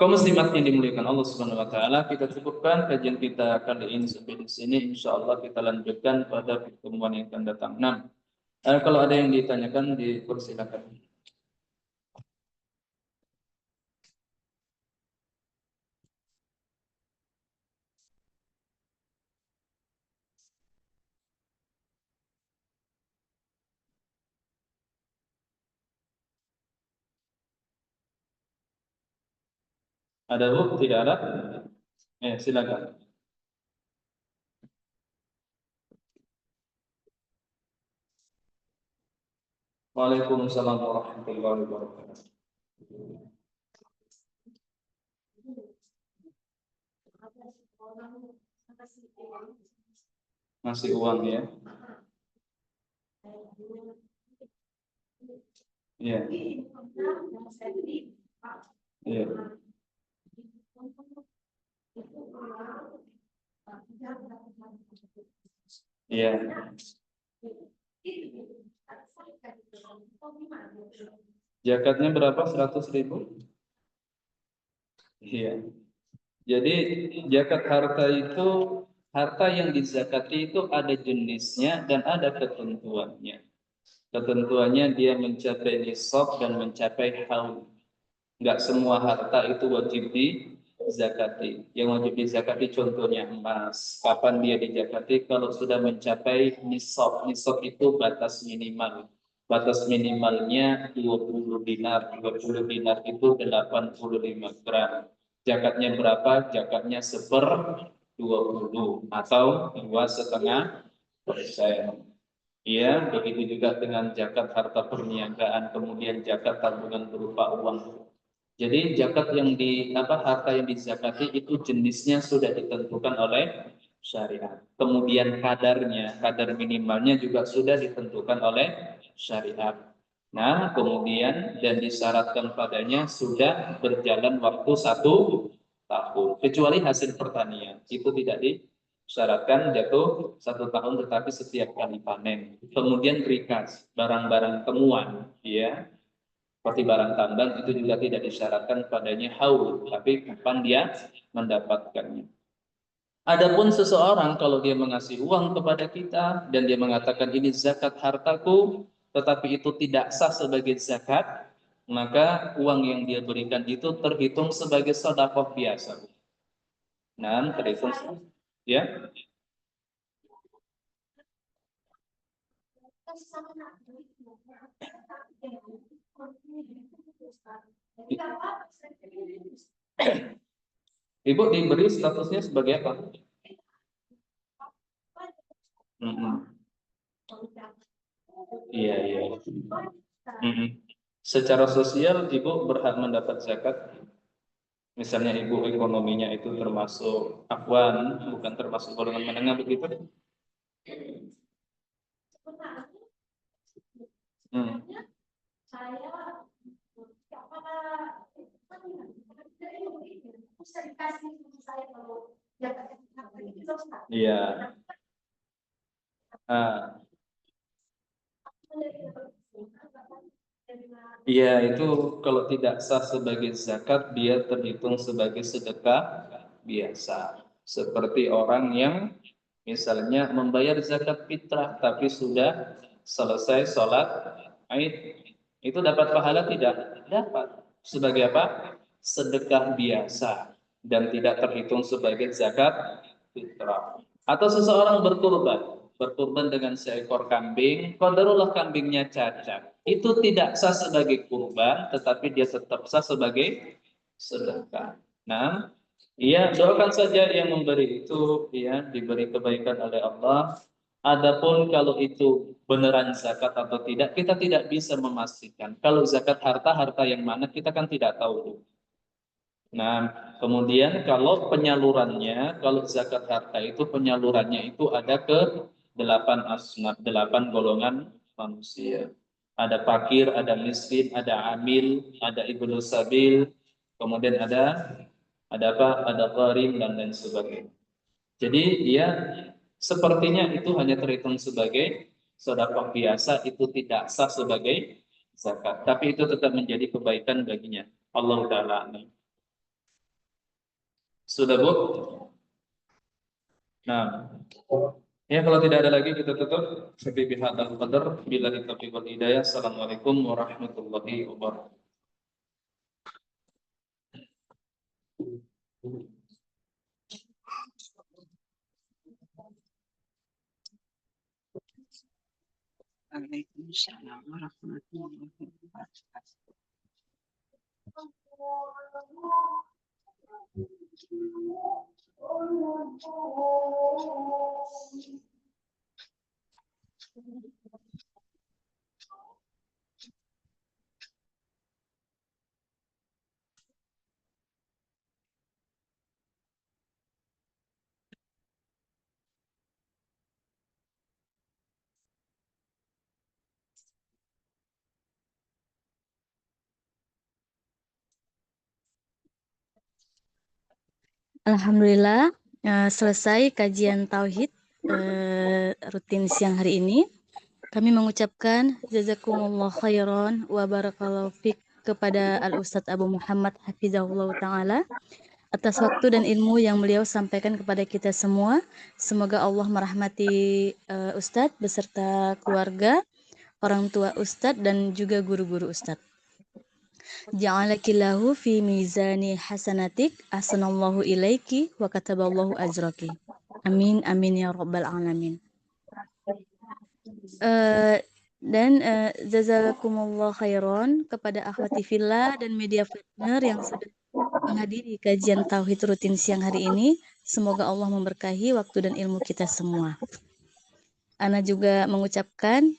kaum muslimat yang dimuliakan Allah Subhanahu wa taala, kita cukupkan kajian kita kali ini sampai di sini. Insyaallah kita lanjutkan pada pertemuan yang akan datang. Nah, kalau ada yang ditanyakan, dipersilakan. Ada, Bu? Tidak ada? Silakan. Waalaikumsalam warahmatullahi wabarakatuh. Masih uang ya? Iya. Iya. Iya. Zakatnya berapa? 100.000? Iya. Jadi zakat harta itu, harta yang dizakati itu ada jenisnya dan ada ketentuannya. Ketentuannya dia mencapai nisab dan mencapai haul. Enggak semua harta itu wajib dizakati. Yang wajib dizakati contohnya emas. Kapan dia dizakati? Kalau sudah mencapai nisab. Nisab itu batas minimal. Batas minimalnya 20 dinar. 20 dinar itu 85 gram. Zakatnya berapa? Zakatnya 1/20 atau 2,5%. Iya, begitu juga dengan zakat harta perniagaan, kemudian zakat tabungan berupa uang. Jadi zakat yang harta yang dizakati itu jenisnya sudah ditentukan oleh syariat. Kemudian kadar minimalnya juga sudah ditentukan oleh syariat. Nah, kemudian dan disyaratkan padanya sudah berjalan waktu 1 tahun, kecuali hasil pertanian itu tidak disyaratkan jatuh 1 tahun, tetapi setiap kali panen. Kemudian rikas, barang-barang temuan, ya, seperti barang tambang itu juga tidak disyaratkan padanya haul, tapi kapan dia mendapatkannya. Adapun seseorang kalau dia mengasih uang kepada kita dan dia mengatakan ini zakat hartaku, tetapi itu tidak sah sebagai zakat, maka uang yang dia berikan itu terhitung sebagai sedekah biasa. Nah, terhitung ya. Ibu diberi statusnya sebagai apa? Iya, iya. Secara sosial ibu berhak mendapat zakat. Misalnya ibu ekonominya itu termasuk afwan, bukan termasuk golongan menengah begitu. Iya. Ah, iya, itu kalau tidak sah sebagai zakat, dia terhitung sebagai sedekah biasa. Seperti orang yang misalnya membayar zakat fitrah tapi sudah selesai sholat Aid, itu dapat pahala tidak? Dapat. Sebagai apa? Sedekah biasa dan tidak terhitung sebagai zakat fitrah. Atau seseorang berkurban dengan seekor kambing, qadarullah kambingnya cacat. Itu tidak sah sebagai kurban, tetapi dia tetap sah sebagai sedekah. Nah, iya, doakan saja yang memberi itu, ya, diberi kebaikan oleh Allah. Adapun kalau itu beneran zakat atau tidak, kita tidak bisa memastikan. Kalau zakat harta, harta yang mana kita kan tidak tahu. Nah, kemudian kalau penyalurannya, kalau zakat harta itu penyalurannya itu ada ke 8 asnaf, 8 golongan manusia. Ada fakir, ada miskin, ada amil, ada ibnu sabil, kemudian ada apa? Ada gharim dan lain sebagainya. Jadi ya sepertinya itu hanya terhitung sebagai sedekah biasa, itu tidak sah sebagai zakat, tapi itu tetap menjadi kebaikan baginya. Allah Ta'ala. Sudah, Bu? Nah, ya kalau tidak ada lagi kita tutup. Sebi bihadzal qadar, billahi taufiq wal hidayah. Assalamualaikum warahmatullahi wabarakatuh. Waalaikumsalam warahmatullahi wabarakatuh. Alhamdulillah, selesai kajian tauhid rutin siang hari ini. Kami mengucapkan jazakumullah khairan wa barakallahu fik kepada Al-Ustadz Abu Muhammad Hafizahullah Ta'ala atas waktu dan ilmu yang beliau sampaikan kepada kita semua. Semoga Allah merahmati Ustadz beserta keluarga, orang tua Ustadz dan juga guru-guru Ustadz. Ja'alakillahu fi mizani hasanatik ahsanallahu ilaiki wa kataballahu ajraki. Amin amin ya rabbal alamin. Dan jazakumullah khairan kepada akhwati fillah dan media partner yang sudah menghadiri kajian tauhid rutin siang hari ini. Semoga Allah memberkahi waktu dan ilmu kita semua. Ana juga mengucapkan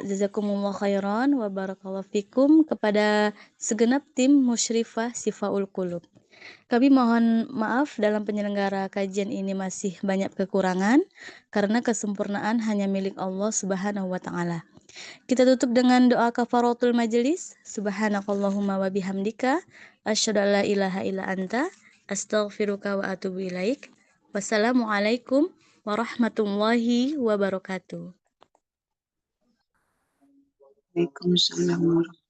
jazakumullah khairan wa barakallahu fikum kepada segenap tim Musyrifah Sifaul Qulub. Kami mohon maaf dalam penyelenggara kajian ini masih banyak kekurangan karena kesempurnaan hanya milik Allah Subhanahu wa taala. Kita tutup dengan doa kafaratul majelis. Subhanakallahumma wa bihamdika asyhadu an la ilaha illa anta astaghfiruka wa atubu ilaik. Wassalamualaikum warahmatullahi wabarakatuh. Waalaikumsalam warahmatullahi wabarakatuh.